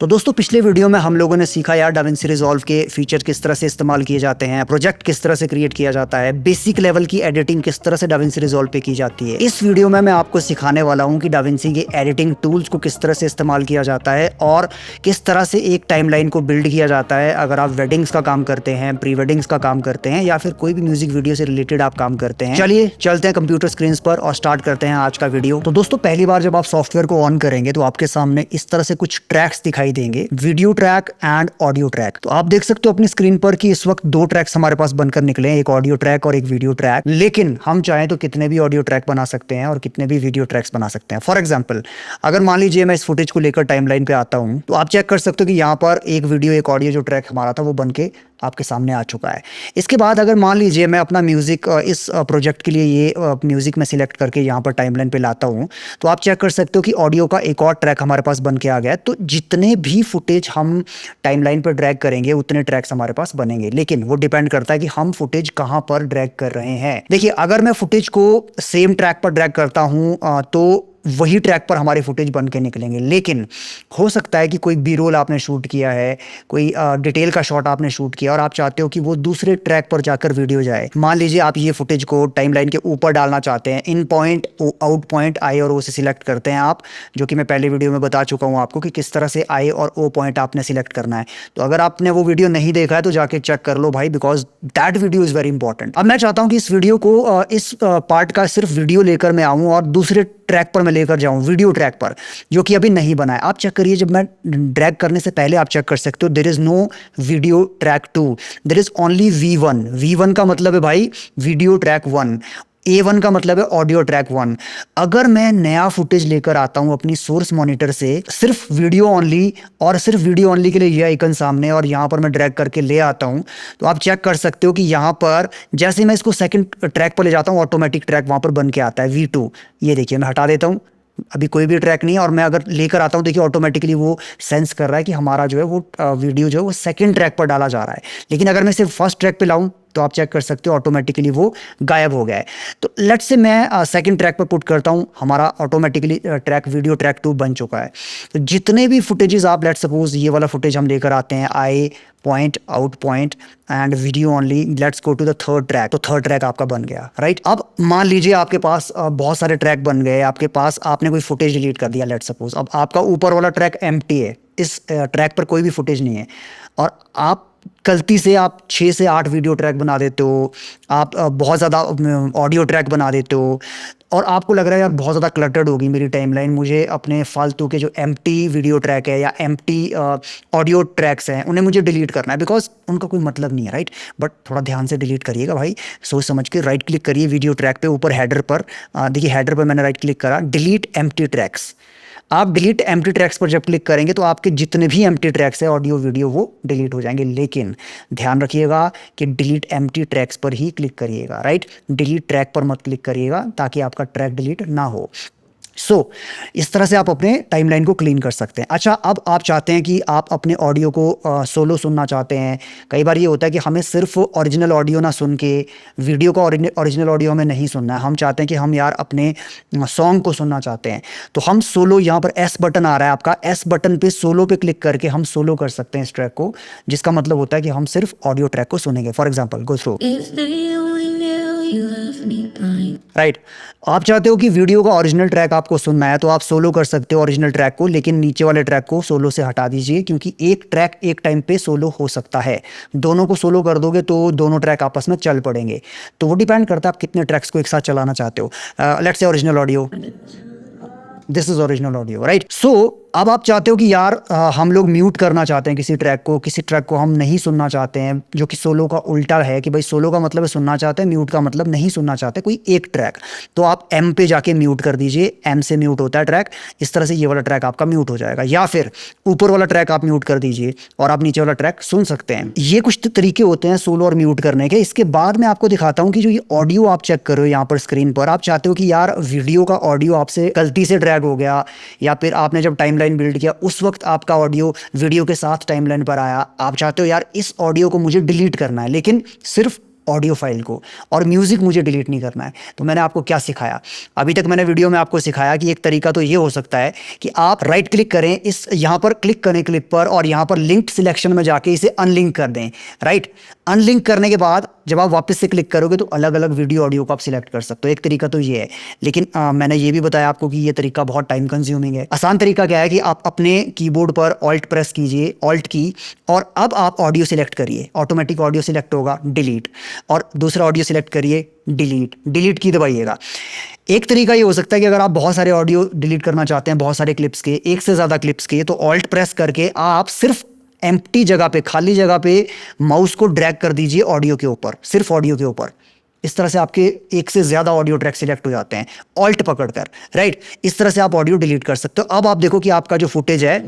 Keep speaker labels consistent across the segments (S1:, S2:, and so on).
S1: तो दोस्तों पिछले वीडियो में हम लोगों ने सीखा यार डाविंसी रिजॉल्व के फीचर किस तरह से इस्तेमाल किए जाते हैं, प्रोजेक्ट किस तरह से क्रिएट किया जाता है, बेसिक लेवल की एडिटिंग किस तरह से डाविंसी रिजॉल्व पे की जाती है। इस वीडियो में मैं आपको सिखाने वाला हूं कि डाविंसी के एडिटिंग टूल्स को किस तरह से इस्तेमाल किया जाता है और किस तरह से एक टाइमलाइन को बिल्ड किया जाता है। अगर आप वेडिंग्स का काम करते हैं, प्री वेडिंग्स का काम करते हैं या फिर कोई भी म्यूजिक वीडियो से रिलेटेड आप काम करते हैं। चलिए चलते हैं कंप्यूटर स्क्रीन पर और स्टार्ट करते हैं आज का वीडियो। तो दोस्तों पहली बार जब आप सॉफ्टवेयर को ऑन करेंगे तो आपके सामने इस तरह से कुछ ट्रैक्स दिखाई देंगे, video track and audio track. तो आप देख सकते हो अपनी स्क्रीन पर कि इस वक्त दो ट्रैक्स हमारे पास बनकर निकले हैं, एक ऑडियो ट्रैक और एक वीडियो ट्रैक। लेकिन हम चाहें तो कितने भी ऑडियो ट्रैक बना सकते हैं और कितने भी वीडियो ट्रैक्स बना सकते हैं। फॉर एग्जांपल अगर मान लीजिए मैं इस फुटेज को लेकर टाइमलाइन पे आता हूं तो आप चेक कर सकते हो कि यहाँ पर एक वीडियो एक ऑडियो जो ट्रैक हमारा था वो बन के आपके सामने आ चुका है। इसके बाद अगर मान लीजिए मैं अपना म्यूजिक इस प्रोजेक्ट के लिए ये म्यूजिक में सिलेक्ट करके यहाँ पर टाइमलाइन पे लाता हूँ तो आप चेक कर सकते हो कि ऑडियो का एक और ट्रैक हमारे पास बन के आ गया है। तो जितने भी फुटेज हम टाइमलाइन पर ड्रैग करेंगे उतने ट्रैक्स हमारे पास बनेंगे, लेकिन वो डिपेंड करता है कि हम फुटेज कहाँ पर ड्रैग कर रहे हैं। देखिए अगर मैं फुटेज को सेम ट्रैक पर ड्रैग करता हूँ तो वही ट्रैक पर हमारे फुटेज बन के निकलेंगे। लेकिन हो सकता है कि कोई बी रोल आपने शूट किया है, कोई डिटेल का शॉट आपने शूट किया और आप चाहते हो कि वो दूसरे ट्रैक पर जाकर वीडियो जाए। मान लीजिए आप ये फुटेज को टाइमलाइन के ऊपर डालना चाहते हैं, इन पॉइंट आउट पॉइंट आई और ओ से सिलेक्ट करते हैं आप, जो कि मैं पहले वीडियो में बता चुका हूँ आपको कि किस तरह से आई और ओ पॉइंट आपने सिलेक्ट करना है। तो अगर आपने वो वीडियो नहीं देखा है तो जाके चेक कर लो भाई, because that video is very important. अब मैं चाहता हूँ कि इस वीडियो को इस पार्ट का सिर्फ वीडियो लेकर मैं आऊँ और दूसरे ट्रैक पर मैं लेकर जाऊं, वीडियो ट्रैक पर, जो कि अभी नहीं बना है। आप चेक करिए, जब मैं ड्रैग करने से पहले आप चेक कर सकते हो there is no video track 2, there is only V1। V1 का मतलब है भाई वीडियो ट्रैक 1, A1 का मतलब है ऑडियो ट्रैक 1। अगर मैं नया फुटेज लेकर आता हूं अपनी सोर्स मॉनिटर से सिर्फ वीडियो ओनली, और सिर्फ वीडियो ओनली के लिए ये आइकन सामने और यहां पर मैं ड्रैग करके ले आता हूं तो आप चेक कर सकते हो कि यहां पर जैसे मैं इसको सेकंड ट्रैक पर ले जाता हूं ऑटोमेटिक ट्रैक वहां पर बन के आता है V2। ये देखिए मैं हटा देता हूं, अभी कोई भी ट्रैक नहीं है और मैं अगर लेकर आता हूं देखिए ऑटोमेटिकली वो सेंस कर रहा है कि हमारा जो है वो वीडियो जो है वो सेकंड ट्रैक पर डाला जा रहा है। लेकिन अगर मैं सिर्फ फर्स्ट ट्रैक पे लाऊं तो आप चेक कर सकते हो ऑटोमेटिकली वो गायब हो गया है। तो लेट्स से मैं सेकंड ट्रैक पर पुट करता हूं, हमारा ऑटोमेटिकली ट्रैक वीडियो ट्रैक 2 बन चुका है। तो जितने भी फुटेजेस आप लेट्स सपोज ये वाला फुटेज हम लेकर आते हैं, I point out point and video only, let's go to the third track. तो थर्ड ट्रैक आपका बन गया, राइट। अब मान लीजिए आपके पास बहुत सारे ट्रैक बन गए, आपके पास आपने कोई फुटेज डिलीट कर दिया लेट्स सपोज। अब आपका ऊपर वाला ट्रैक एम्प्टी है, इस ट्रैक पर कोई भी फुटेज नहीं है और आप गलती से आप 6 से 8 वीडियो ट्रैक बना देते हो, आप बहुत ज़्यादा ऑडियो ट्रैक बना देते हो और आपको लग रहा है यार बहुत ज़्यादा क्लटर्ड होगी मेरी टाइमलाइन, मुझे अपने फालतू के जो एम्प्टी वीडियो ट्रैक है या एम्प्टी ऑडियो ट्रैक्स हैं उन्हें मुझे डिलीट करना है, बिकॉज उनका कोई मतलब नहीं है, राइट। बट थोड़ा ध्यान से डिलीट करिएगा भाई, सोच समझ के। राइट क्लिक करिए वीडियो ट्रैक पे, ऊपर हेडर पर देखिए, हेडर पर मैंने राइट क्लिक करा, डिलीट एम्प्टी ट्रैक्स। आप डिलीट एम्प्टी ट्रैक्स पर जब क्लिक करेंगे तो आपके जितने भी एम्प्टी ट्रैक्स है ऑडियो वीडियो वो डिलीट हो जाएंगे। लेकिन ध्यान रखिएगा कि डिलीट एम्प्टी ट्रैक्स पर ही क्लिक करिएगा, राइट। डिलीट ट्रैक पर मत क्लिक करिएगा ताकि आपका ट्रैक डिलीट ना हो। इस तरह से आप अपने टाइमलाइन को क्लीन कर सकते हैं। अच्छा, अब आप चाहते हैं कि आप अपने ऑडियो को सोलो सुनना चाहते हैं। कई बार ये होता है कि हमें सिर्फ ओरिजिनल ऑडियो ना सुन के वीडियो का ओरिजिनल ऑडियो हमें नहीं सुनना है, हम चाहते हैं कि हम यार अपने सॉन्ग को सुनना चाहते हैं। तो हम सोलो, यहाँ पर एस बटन आ रहा है आपका, एस बटन पे सोलो पे क्लिक करके हम सोलो कर सकते हैं इस ट्रैक को, जिसका मतलब होता है कि हम सिर्फ ऑडियो ट्रैक को सुनेंगे। For example go through, right. आप चाहते हो कि वीडियो का ओरिजिनल ट्रैक आपको सुनना है तो आप सोलो कर सकते हो ओरिजिनल ट्रैक को, लेकिन नीचे वाले ट्रैक को सोलो से हटा दीजिए, क्योंकि एक ट्रैक एक टाइम पे सोलो हो सकता है। दोनों को सोलो कर दोगे तो दोनों ट्रैक आपस में चल पड़ेंगे। तो वो डिपेंड करता है आप कितने ट्रैक्स को एक साथ चलाना चाहते हो। Let's say original audio, this is original audio, right. So अब आप चाहते हो कि यार हम लोग म्यूट करना चाहते हैं किसी ट्रैक को हम नहीं सुनना चाहते हैं, जो कि सोलो का उल्टा है कि भाई सोलो का मतलब है सुनना चाहते हैं, म्यूट का मतलब नहीं सुनना चाहते कोई एक ट्रैक। तो आप एम पे जाके म्यूट कर दीजिए, एम से म्यूट होता है ट्रैक, इस तरह से ये वाला ट्रैक आपका म्यूट हो जाएगा। या फिर ऊपर वाला ट्रैक आप म्यूट कर दीजिए और आप नीचे वाला ट्रैक सुन सकते हैं। ये कुछ तरीके होते हैं सोलो और म्यूट करने के। इसके बाद मैं आपको दिखाता हूँ कि जो ये ऑडियो आप चेक कर रहे हो यहाँ पर स्क्रीन पर, आप चाहते हो कि यार वीडियो का ऑडियो आपसे गलती से ड्रैग हो गया, या फिर आपने जब टाइमलाइन बिल्ड किया उस वक्त आपका ऑडियो वीडियो के साथ टाइमलाइन पर आया, आप चाहते हो यार इस ऑडियो को मुझे डिलीट करना है, लेकिन सिर्फ ऑडियो फाइल को, और म्यूज़िक मुझे डिलीट नहीं करना है। तो मैंने आपको क्या सिखाया, अभी तक मैंने वीडियो में आपको सिखाया कि एक तरीका तो ये हो सकता है कि आप राइट क्लिक करें, इस यहाँ पर क्लिक करें क्लिप पर, और यहाँ पर लिंक्ड सिलेक्शन में जाके इसे अनलिंक कर दें। राइट, अनलिंक करने के बाद जब आप वापस से क्लिक करोगे तो अलग अलग वीडियो ऑडियो को आप सिलेक्ट कर सकते हो। एक तरीका तो ये है, लेकिन मैंने ये भी बताया आपको कि ये तरीका बहुत टाइम कंज्यूमिंग है। आसान तरीका क्या है कि आप अपने कीबोर्ड पर ऑल्ट प्रेस कीजिए, ऑल्ट की, और अब आप ऑडियो सिलेक्ट करिए, ऑटोमेटिक ऑडियो सिलेक्ट होगा, डिलीट, और दूसरा ऑडियो सिलेक्ट करिए, डिलीट, डिलीट की दबाइएगा। एक तरीका ये हो सकता है कि अगर आप बहुत सारे ऑडियो डिलीट करना चाहते हैं, बहुत सारे क्लिप्स के, एक से ज़्यादा क्लिप्स के, तो ऑल्ट प्रेस करके आप सिर्फ एम्प्टी जगह पे, खाली जगह पे माउस को ड्रैग कर दीजिए ऑडियो के ऊपर, सिर्फ ऑडियो के ऊपर। इस तरह से आपके एक से ज्यादा ऑडियो ट्रैक सिलेक्ट हो जाते हैं ऑल्ट पकड़कर। राइट, इस तरह से आप ऑडियो डिलीट कर सकते हो। अब आप देखो कि आपका जो फुटेज है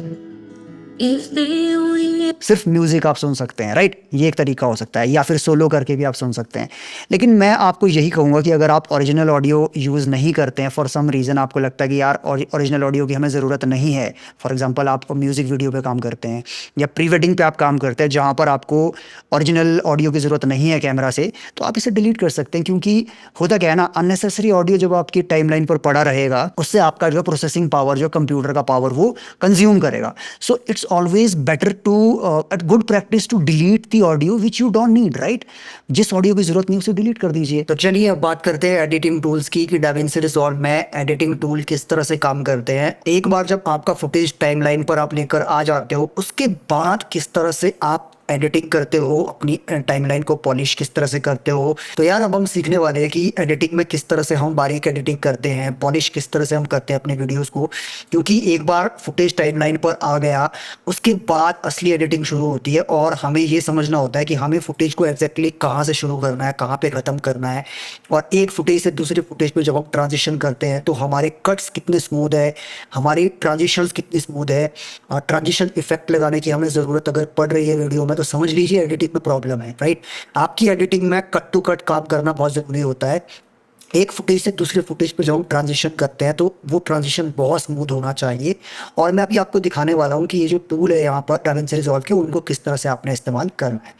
S1: सिर्फ म्यूजिक आप सुन सकते हैं। राइट, ये एक तरीका हो सकता है, या फिर सोलो करके भी आप सुन सकते हैं। लेकिन मैं आपको यही कहूँगा कि अगर आप ओरिजिनल ऑडियो यूज़ नहीं करते हैं, फॉर सम रीज़न आपको लगता है कि यार ओरिजिनल ऑडियो की हमें ज़रूरत नहीं है, फॉर एग्जांपल आप म्यूज़िक वीडियो पे काम करते हैं या प्री वेडिंग पे आप काम करते हैं जहाँ पर आपको ओरिजिनल ऑडियो की ज़रूरत नहीं है कैमरा से, तो आप इसे डिलीट कर सकते हैं। क्योंकि होता क्या है ना, अननेसेसरी ऑडियो जब आपकी टाइमलाइन पर पड़ा रहेगा, उससे आपका जो प्रोसेसिंग पावर, जो कंप्यूटर का पावर, वो कंज्यूम करेगा। So it's always better to good practice to delete the audio which you don't need. Right, जिस ऑडियो की जरूरत नहीं उसे डिलीट कर दीजिए। तो चलिए अब बात करते हैं एडिटिंग टूल्स की, कि डाविंसी रिजॉल्व में एडिटिंग टूल किस तरह से काम करते हैं। एक बार जब आपका फुटेज टाइमलाइन पर आप लेकर आ जाते हो, उसके बाद किस तरह से आप एडिटिंग करते हो, अपनी टाइमलाइन को पॉलिश किस तरह से करते हो। तो यार अब हम सीखने वाले हैं कि एडिटिंग में किस तरह से हम बारीक एडिटिंग करते हैं, पॉलिश किस तरह से हम करते हैं अपने वीडियोस को। क्योंकि एक बार फुटेज टाइमलाइन पर आ गया, उसके बाद असली एडिटिंग शुरू होती है, और हमें ये समझना होता है कि हमें फुटेज को एग्जैक्टली कहाँ से शुरू करना है, कहाँ पे ख़त्म करना है। और एक फुटेज से दूसरे फुटेज पे जब हम ट्रांजिशन करते हैं तो हमारे कट्स कितने स्मूथ है, हमारी ट्रांजिशंस कितनी स्मूथ है, और ट्रांजिशन इफेक्ट लगाने की हमें ज़रूरत अगर पड़ रही है वीडियो में, तो समझ लीजिए एडिटिंग में प्रॉब्लम है। राइट, आपकी एडिटिंग में कट टू कट काम करना बहुत ज़रूरी होता है। एक फुटेज से दूसरे फुटेज पे जब हम ट्रांजिशन करते हैं तो वो ट्रांजिशन बहुत स्मूथ होना चाहिए। और मैं अभी आपको दिखाने वाला हूँ कि ये जो टूल है यहाँ पर डाविंसी रिजॉल्व के, उनको किस तरह से आपने इस्तेमाल करना है।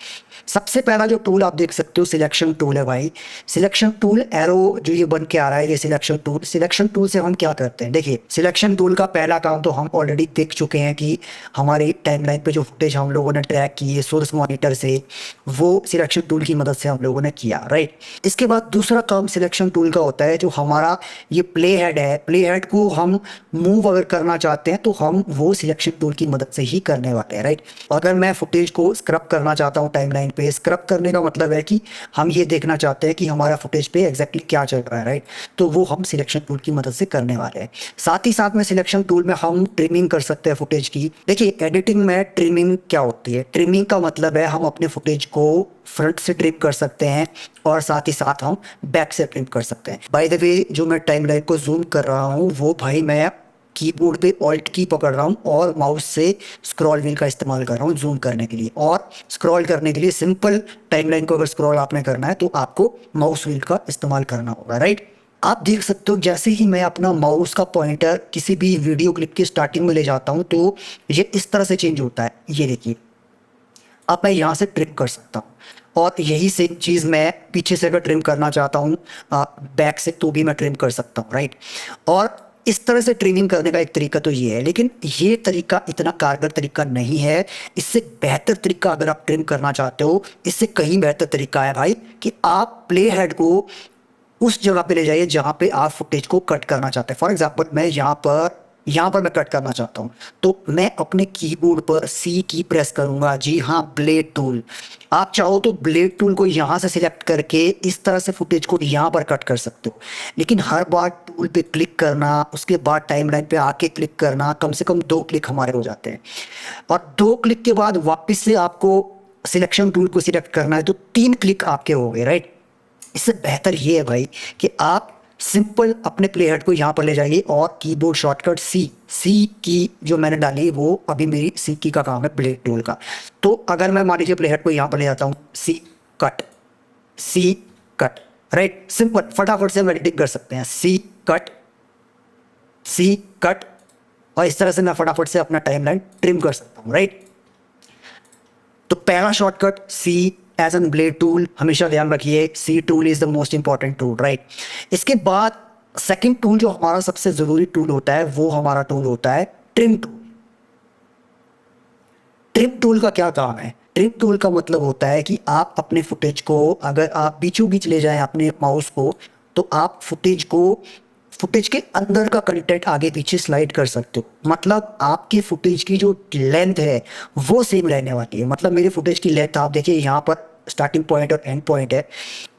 S1: सबसे पहला जो टूल आप देख सकते हो सिलेक्शन टूल है भाई। सिलेक्शन टूल एरो जो ये बन के आ रहा है, ये सिलेक्शन टूल। सिलेक्शन टूल से हम क्या करते हैं, देखिए सिलेक्शन टूल का पहला काम तो हम ऑलरेडी देख चुके हैं कि हमारी टाइमलाइन पे जो फुटेज हम लोगों ने ट्रैक की है सोर्स मॉनिटर से, वो सिलेक्शन टूल की मदद से हम लोगों ने किया। राइट, इसके बाद दूसरा काम सिलेक्शन टूल का होता है, जो हमारा ये प्ले हेड है, प्ले हेड को हम मूव अगर करना चाहते हैं तो हम वो सिलेक्शन टूल की मदद से ही करने वाले हैं। राइट, अगर मैं फुटेज को स्क्रब करना चाहता हूँ टाइमलाइन पे, स्क्रब करने का मतलब है कि हम ये देखना चाहते हैं कि हमारा फुटेज पे एग्जैक्टली क्या चल रहा है। राइट, तो वो हम सिलेक्शन टूल की मदद से करने वाले हैं। साथ ही साथ में सिलेक्शन टूल में हम ट्रिमिंग कर सकते हैं फुटेज की। देखिए एडिटिंग में ट्रिमिंग क्या होती है, ट्रिमिंग का मतलब है हम अपने फुटेज को फ्रंट से ट्रिम कर सकते हैं और साथ ही साथ हम बैक से ट्रिम कर सकते हैं। बाय द वे जो मैं टाइमलाइन को जूम कर रहा हूँ वो भाई मैं कीबोर्ड पे ऑल्ट की पकड़ रहा हूँ और माउस से स्क्रॉल व्हील का इस्तेमाल कर रहा हूँ जूम करने के लिए। और स्क्रॉल करने के लिए सिंपल टाइमलाइन को अगर स्क्रॉल आपने करना है तो आपको माउस व्हील का इस्तेमाल करना होगा। राइट, आप देख सकते हो जैसे ही मैं अपना माउस का पॉइंटर किसी भी वीडियो क्लिप की स्टार्टिंग में ले जाता हूँ तो ये इस तरह से चेंज होता है। ये देखिए, अब मैं यहाँ से ट्रिम कर सकता हूँ, और यही सेम चीज़ मैं पीछे से अगर ट्रिम करना चाहता हूँ बैक से तो भी मैं ट्रिम कर सकता हूँ। राइट, और इस तरह से ट्रिमिंग करने का एक तरीका तो ये है, लेकिन ये तरीका इतना कारगर तरीका नहीं है। इससे बेहतर तरीका अगर आप ट्रिम करना चाहते हो, इससे कहीं बेहतर तरीका है भाई कि आप प्ले हेड को उस जगह पे ले जाइए जहाँ पे आप फुटेज को कट करना चाहते हैं। फॉर एग्जाम्पल मैं यहाँ पर मैं कट करना चाहता हूँ तो मैं अपने कीबोर्ड पर सी की प्रेस करूंगा। जी हाँ, ब्लेड टूल। आप चाहो तो ब्लेड टूल को यहाँ से सिलेक्ट करके इस तरह से फुटेज को यहाँ पर कट कर सकते हो, लेकिन हर बार टूल पे क्लिक करना, उसके बाद टाइमलाइन पे आके क्लिक करना, कम से कम 2 क्लिक हमारे हो जाते हैं। और 2 क्लिक के बाद वापस से आपको सिलेक्शन टूल को सिलेक्ट करना है तो 3 क्लिक आपके हो गए। राइट, इससे बेहतर ये है भाई कि आप सिंपल अपने प्ले हेड को यहाँ पर ले जाइए और कीबोर्ड शॉर्टकट सी की जो मैंने डाली वो अभी मेरी सी की का काम है ब्लेड टूल का। तो अगर मैं मान लीजिए प्ले हेड को यहाँ पर ले जाता हूँ, सी कट। राइट, सिंपल फटाफट से हम एडिटिंग कर सकते हैं। सी कट, और इस तरह से मैं फटाफट से अपना टाइमलाइन ट्रिम कर सकता हूँ। राइट, तो पहला shortcut as an blade tool हमेशा ध्यान रखिए, C tool is the most important tool, right. इसके बाद सेकंड टूल जो हमारा सबसे जरूरी टूल होता है वो हमारा टूल होता है ट्रिम टूल। ट्रिम टूल का क्या काम है? ट्रिम टूल का मतलब होता है कि आप अपने फुटेज को, अगर आप बीचों बीच ले जाएं अपने माउस को, तो आप फुटेज के अंदर का कंटेंट आगे पीछे स्लाइड कर सकते हो। मतलब आपके फुटेज की जो लेंथ है वो सेम रहने वाली है। मतलब मेरे फुटेज की लेंथ आप देखिए, यहाँ पर स्टार्टिंग पॉइंट और एंड पॉइंट है।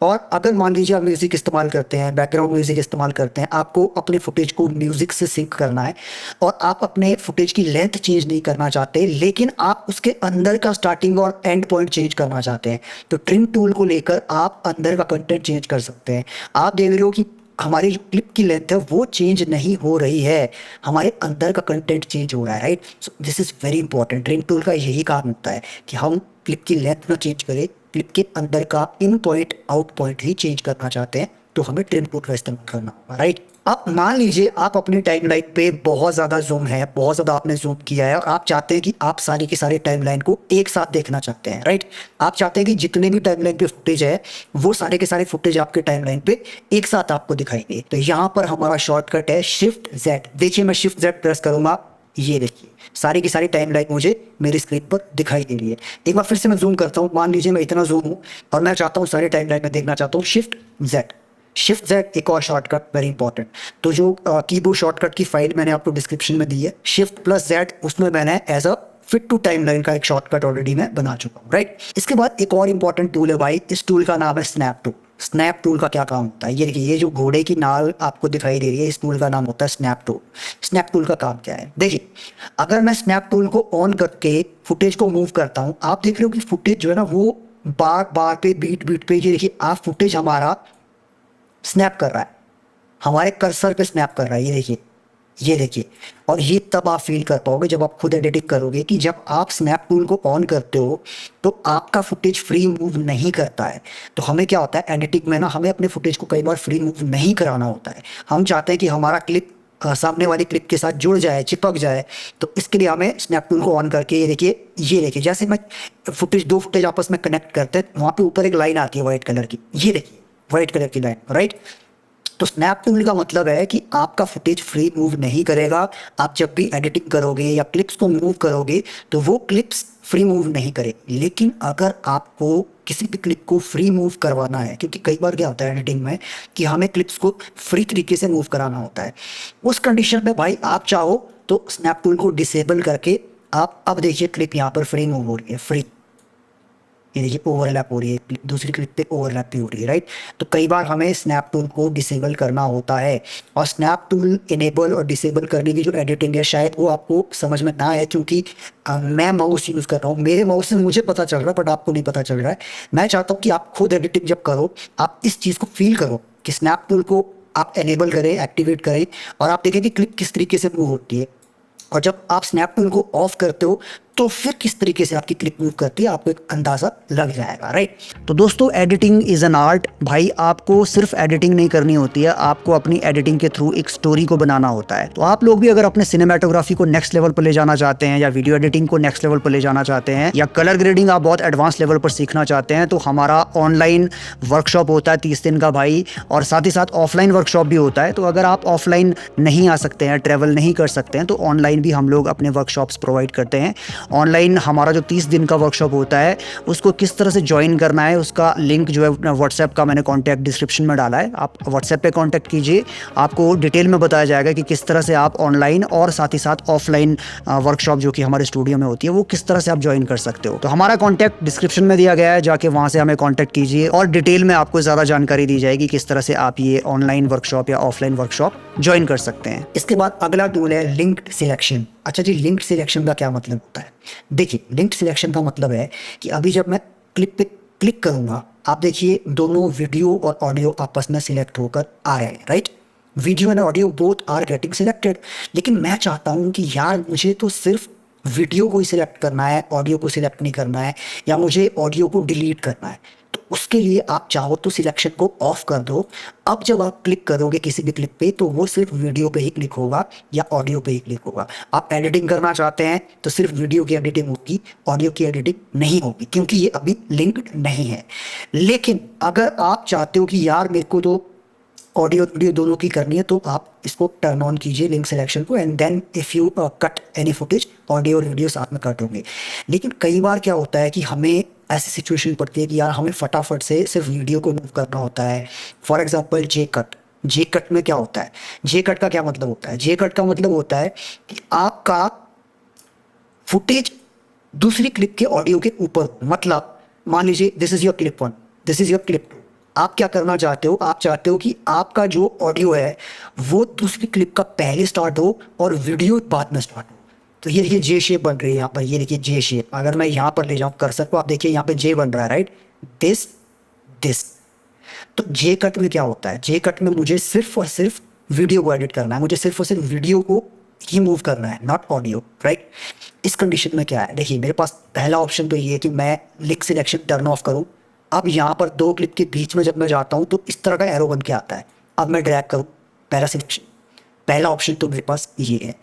S1: और अगर मान लीजिए आप म्यूजिक इस्तेमाल करते हैं, बैकग्राउंड म्यूजिक इस्तेमाल करते हैं, आपको अपने फुटेज को म्यूजिक से सिंक करना है और आप अपने फुटेज की लेंथ चेंज नहीं करना चाहते, लेकिन आप उसके अंदर का स्टार्टिंग और एंड पॉइंट चेंज करना चाहते हैं, तो ट्रिम टूल को लेकर आप अंदर का कंटेंट चेंज कर सकते हैं। आप देख रहे हो कि हमारी जो क्लिप की लेंथ है वो चेंज नहीं हो रही है, हमारे अंदर का कंटेंट चेंज हो रहा है, right. So this is very important. Trim tool का यही काम होता है कि हम क्लिप की लेंथ ना चेंज करें, क्लिप के अंदर का इन पॉइंट आउट पॉइंट ही चेंज करना चाहते हैं, तो हमें ट्रिम टूल का इस्तेमाल करना होगा, राइट। अब मान लीजिए आप अपनी टाइमलाइन पे बहुत ज़्यादा जूम है, बहुत ज़्यादा आपने जूम किया है और आप चाहते हैं कि आप सारी की सारी टाइमलाइन को एक साथ देखना चाहते हैं, राइट। आप चाहते हैं कि जितने भी टाइमलाइन पे फुटेज है वो सारे के सारे फुटेज आपके टाइमलाइन पे एक साथ आपको दिखाई दे। तो यहाँ पर हमारा शॉर्टकट है शिफ्ट जेड। देखिए मैं शिफ्ट जेड प्रेस करूंगा, ये देखिए सारी की सारी टाइमलाइन मुझे मेरी स्क्रीन पर दिखाई दे रही है। एक बार फिर से मैं जूम करता हूँ, मान लीजिए मैं इतना जूम हूँ और मैं चाहता हूँ सारी टाइमलाइन में देखना चाहता हूँ, शिफ्ट जेड। शिफ्ट जेड एक और शॉर्टकट, वेरी इंपॉर्टेंट। तो जो कीबोर्ड शॉर्टकट की फाइल मैंने आपको डिस्क्रिप्शन में दी है, शिफ्ट प्लस जेड, उसमें मैंने as a fit to timeline का एक शॉर्टकट ऑलरेडी मैं बना चुका हूँ, राइट। इसके बाद एक और इंपॉर्टेंट टूल है भाई, इस टूल का नाम है स्नैप टूल। स्नैप टूल का क्या काम होता है? ये देखिए, ये जो घोड़े की नाल आपको दिखाई दे रही है, इस टूल का नाम होता है स्नैप टूल। स्नैप टूल का काम क्या है? देखिए, अगर मैं स्नैप टूल को ऑन करके फुटेज को मूव करता हूँ, आप देख रहे हो कि फुटेज जो है ना वो बार बार पे, बीट बीट पे, ये देखिए आप फुटेज हमारा स्नैप कर रहा है, हमारे कर्सर पे स्नैप कर रहा है, ये देखिए, ये देखिए। और ये तब आप फील कर पाओगे जब आप खुद एडिटिंग करोगे कि जब आप स्नैप टूल को ऑन करते हो तो आपका फुटेज फ्री मूव नहीं करता है। तो हमें क्या होता है एडिटिंग में ना, हमें अपने फुटेज को कई बार फ्री मूव नहीं कराना होता है। हम चाहते हैं कि हमारा क्लिप सामने वाली क्लिप के साथ जुड़ जाए, चिपक जाए। तो इसके लिए हमें स्नैप टूल को ऑन करके, ये देखिए, ये देखिए, जैसे मैं दो फुटेज आपस में कनेक्ट करते हैं, वहाँ पे ऊपर एक लाइन आती है व्हाइट कलर की, ये देखिए व्हाइट कलर की लाइन, राइट। तो स्नैप टूल का मतलब है कि आपका फुटेज फ्री मूव नहीं करेगा। आप जब भी एडिटिंग करोगे या क्लिप्स को मूव करोगे तो वो क्लिप्स फ्री मूव नहीं करेगी। लेकिन अगर आपको किसी भी क्लिप को फ्री मूव करवाना है, क्योंकि कई बार क्या होता है एडिटिंग में कि हमें क्लिप्स को फ्री तरीके से मूव कराना होता है, उस कंडीशन में भाई आप चाहो तो स्नैप टूल को डिसेबल करके आप, अब देखिए क्लिप यहाँ पर फ्री मूव हो रही है, फ्री, ये देखिए ओवरलैप हो रही है, दूसरी क्लिप पे ओवरलैप भी हो रही है, राइट। तो कई बार हमें स्नैप टूल को डिसेबल करना होता है। और स्नैप टूल इनेबल और डिसेबल करने की जो एडिटिंग है शायद वो आपको समझ में ना आए, क्योंकि मैं माउस यूज़ कर रहा हूँ, मेरे माउस से मुझे पता चल रहा है बट आपको नहीं पता चल रहा है। मैं चाहता हूँ कि आप खुद एडिटिंग जब करो आप इस चीज़ को फील करो कि स्नैप टूल को आप एनेबल करें, एक्टिवेट करें, और आप देखें कि क्लिप किस तरीके से मूव होती है। और जब आप स्नैप टूल को ऑफ करते हो तो फिर किस तरीके से आपकी क्लिप मूव करती है आपको एक अंदाजा लग जाएगा, राइट। तो दोस्तों एडिटिंग इज़ एन आर्ट। भाई आपको सिर्फ एडिटिंग नहीं करनी होती है, आपको अपनी एडिटिंग के थ्रू एक स्टोरी को बनाना होता है। तो आप लोग भी अगर अपने सिनेमेटोग्राफी को नेक्स्ट लेवल पर ले जाना चाहते हैं, या वीडियो एडिटिंग को नेक्स्ट लेवल पर ले जाना चाहते हैं, या कलर ग्रेडिंग आप बहुत एडवांस लेवल पर सीखना चाहते हैं, तो हमारा ऑनलाइन वर्कशॉप होता है 30 दिन का भाई, और साथ ही साथ ऑफलाइन वर्कशॉप भी होता है। तो अगर आप ऑफलाइन नहीं आ सकते हैं, ट्रैवल नहीं कर सकते हैं, तो ऑनलाइन भी हम लोग अपने वर्कशॉप्स प्रोवाइड करते हैं। ऑनलाइन हमारा जो 30 दिन का वर्कशॉप होता है उसको किस तरह से ज्वाइन करना है, उसका लिंक जो है व्हाट्सएप का मैंने कॉन्टैक्ट डिस्क्रिप्शन में डाला है, आप व्हाट्सएप पे कॉन्टैक्ट कीजिए। आपको डिटेल में बताया जाएगा कि किस तरह से आप ऑनलाइन और साथ ही साथ ऑफलाइन वर्कशॉप जो कि हमारे स्टूडियो में होती है वो किस तरह से आप ज्वाइन कर सकते हो। तो हमारा कॉन्टैक्ट डिस्क्रिप्शन में दिया गया है, जाके वहाँ से हमें कॉन्टैक्ट कीजिए और डिटेल में आपको ज़्यादा जानकारी दी जाएगी किस तरह से आप ये ऑनलाइन वर्कशॉप या ऑफलाइन वर्कशॉप ज्वाइन कर सकते हैं। इसके बाद अगला टूल है लिंक्ड सिलेक्शन। अच्छा जी, लिंक्ड सिलेक्शन का क्या मतलब होता है? देखिए, लिंक्ड सिलेक्शन का मतलब है कि अभी जब मैं क्लिप पे क्लिक करूंगा, आप देखिए दोनों वीडियो और ऑडियो आपस में सिलेक्ट होकर आ रहे हैं, right. Video and audio both are getting selected. लेकिन मैं चाहता हूं कि यार मुझे तो सिर्फ वीडियो को ही सिलेक्ट करना है, ऑडियो को सिलेक्ट नहीं करना है, या मुझे ऑडियो को डिलीट करना है। तो उसके लिए आप चाहो तो सिलेक्शन को ऑफ कर दो। अब जब आप क्लिक करोगे किसी भी क्लिप पे तो वो सिर्फ वीडियो पे ही क्लिक होगा या ऑडियो पे ही क्लिक होगा। आप एडिटिंग करना चाहते हैं तो सिर्फ वीडियो की एडिटिंग होगी, ऑडियो की एडिटिंग नहीं होगी, क्योंकि ये अभी लिंक्ड नहीं है। लेकिन अगर आप चाहते हो कि यार मेरे को तो ऑडियो वीडियो दोनों की करनी है, तो आप इसको टर्न ऑन कीजिए लिंक सिलेक्शन को, and then if you cut any footage, audio और वीडियो साथ में कट होंगे। लेकिन कई बार क्या होता है कि हमें ऐसी सिचुएशन पड़ती है कि यार हमें फटाफट से सिर्फ वीडियो को मूव करना होता है। For example J cut. J cut में क्या होता है, जे कट का क्या मतलब होता है? जे कट का मतलब होता है कि आपका फुटेज दूसरी क्लिप के ऑडियो के ऊपर, मतलब मान लीजिए this is your clip one, this is your clip two. आप क्या करना चाहते हो? आप चाहते हो कि आपका जो ऑडियो है वो दूसरी क्लिप का पहले स्टार्ट हो और वीडियो बाद में स्टार्ट हो। तो ये देखिए जे शेप बन रही है यहाँ पर, ये देखिए जे शेप। अगर मैं यहाँ पर ले जाऊँ कर्सर को, आप देखिए यहाँ पे जे बन रहा है, राइट? This this. तो जे कट में क्या होता है? जे कट में मुझे सिर्फ और सिर्फ वीडियो को एडिट करना है, मुझे सिर्फ और सिर्फ वीडियो को ही मूव करना है, नॉट ऑडियो, राइट? इस कंडीशन में क्या है, देखिए मेरे पास पहला ऑप्शन तो ये है कि मैं लिंक सिलेक्शन टर्न ऑफ करूं। अब यहाँ पर दो क्लिप के बीच में जब मैं जाता हूँ तो इस तरह का एरो बन के आता है। अब मैं ड्रैग करूँ पहला सिलेक्शन, पहला ऑप्शन तो मेरे पास ये है।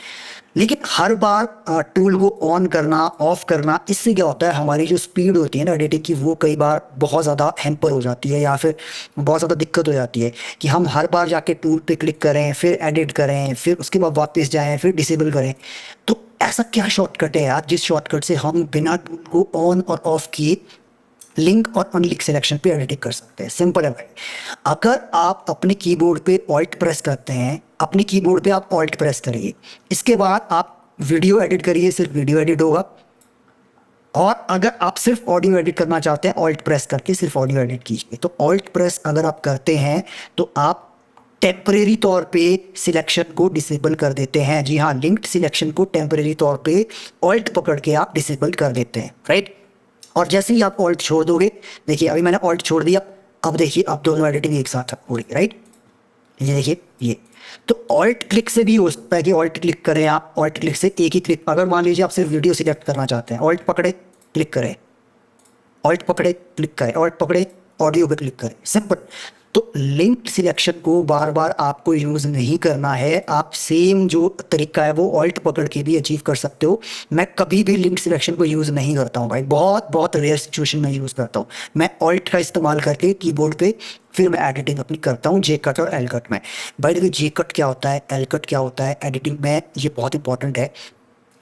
S1: लेकिन हर बार टूल को ऑन करना ऑफ करना, इससे क्या होता है, हमारी जो स्पीड होती है ना एडिटिंग की, वो कई बार बहुत ज़्यादा हैम्पर हो जाती है या फिर बहुत ज़्यादा दिक्कत हो जाती है कि हम हर बार जाके टूल पे क्लिक करें, फिर एडिट करें, फिर उसके बाद वापस जाएं, फिर डिसेबल करें। तो ऐसा क्या शॉर्टकट है यार जिस शॉर्टकट से हम बिना टूल को ऑन और ऑफ किए लिंक और अनलिंक सिलेक्शन पे एडिटिंग कर सकते हैं? सिंपल है भाई। अगर आप अपने कीबोर्ड पे ऑल्ट प्रेस करते हैं, अपने कीबोर्ड पे आप ऑल्ट प्रेस करिए, इसके बाद आप वीडियो एडिट करिए, सिर्फ वीडियो एडिट होगा। और अगर आप सिर्फ ऑडियो एडिट करना चाहते हैं, ऑल्ट प्रेस करके सिर्फ ऑडियो एडिट कीजिए। तो ऑल्ट प्रेस अगर आप करते हैं तो आप टेम्परेरी तौर पे सिलेक्शन को डिसेबल कर देते हैं। जी हाँ, लिंक्ड सिलेक्शन को टेम्परेरी तौर पे ऑल्ट पकड़ के आप डिसेबल कर देते हैं, राइट? और जैसे ही आप ऑल्ट छोड़ दोगे, देखिए अभी मैंने ऑल्ट छोड़ दिया, अब देखिए अब दोनों एडिटिंग एक साथ हो रही है, राइट? ये देखिए ये। तो ऑल्ट क्लिक से भी हो सकता है कि ऑल्ट क्लिक करें आप, ऑल्ट क्लिक से एक ही क्लिक, अगर मान लीजिए आप सिर्फ वीडियो सिलेक्ट करना चाहते हैं, ऑल्ट पकड़े क्लिक करें, ऑल्ट पकड़े क्लिक करें, ऑल्ट पकड़े ऑडियो पे क्लिक करें, सिंपल। तो लिंक सिलेक्शन को बार बार आपको यूज़ नहीं करना है, आप सेम जो तरीका है वो ऑल्ट पकड़ के भी अचीव कर सकते हो। मैं कभी भी लिंक सिलेक्शन को यूज़ नहीं करता हूँ भाई, बहुत बहुत रेयर सिचुएशन में यूज़ करता हूँ। मैं ऑल्ट का इस्तेमाल करके कीबोर्ड पे फिर मैं एडिटिंग अपनी करता हूँ जे कट और एल कट में। भाई देखिए जे कट क्या होता है, एल कट क्या होता है एडिटिंग में, ये बहुत इंपॉर्टेंट है।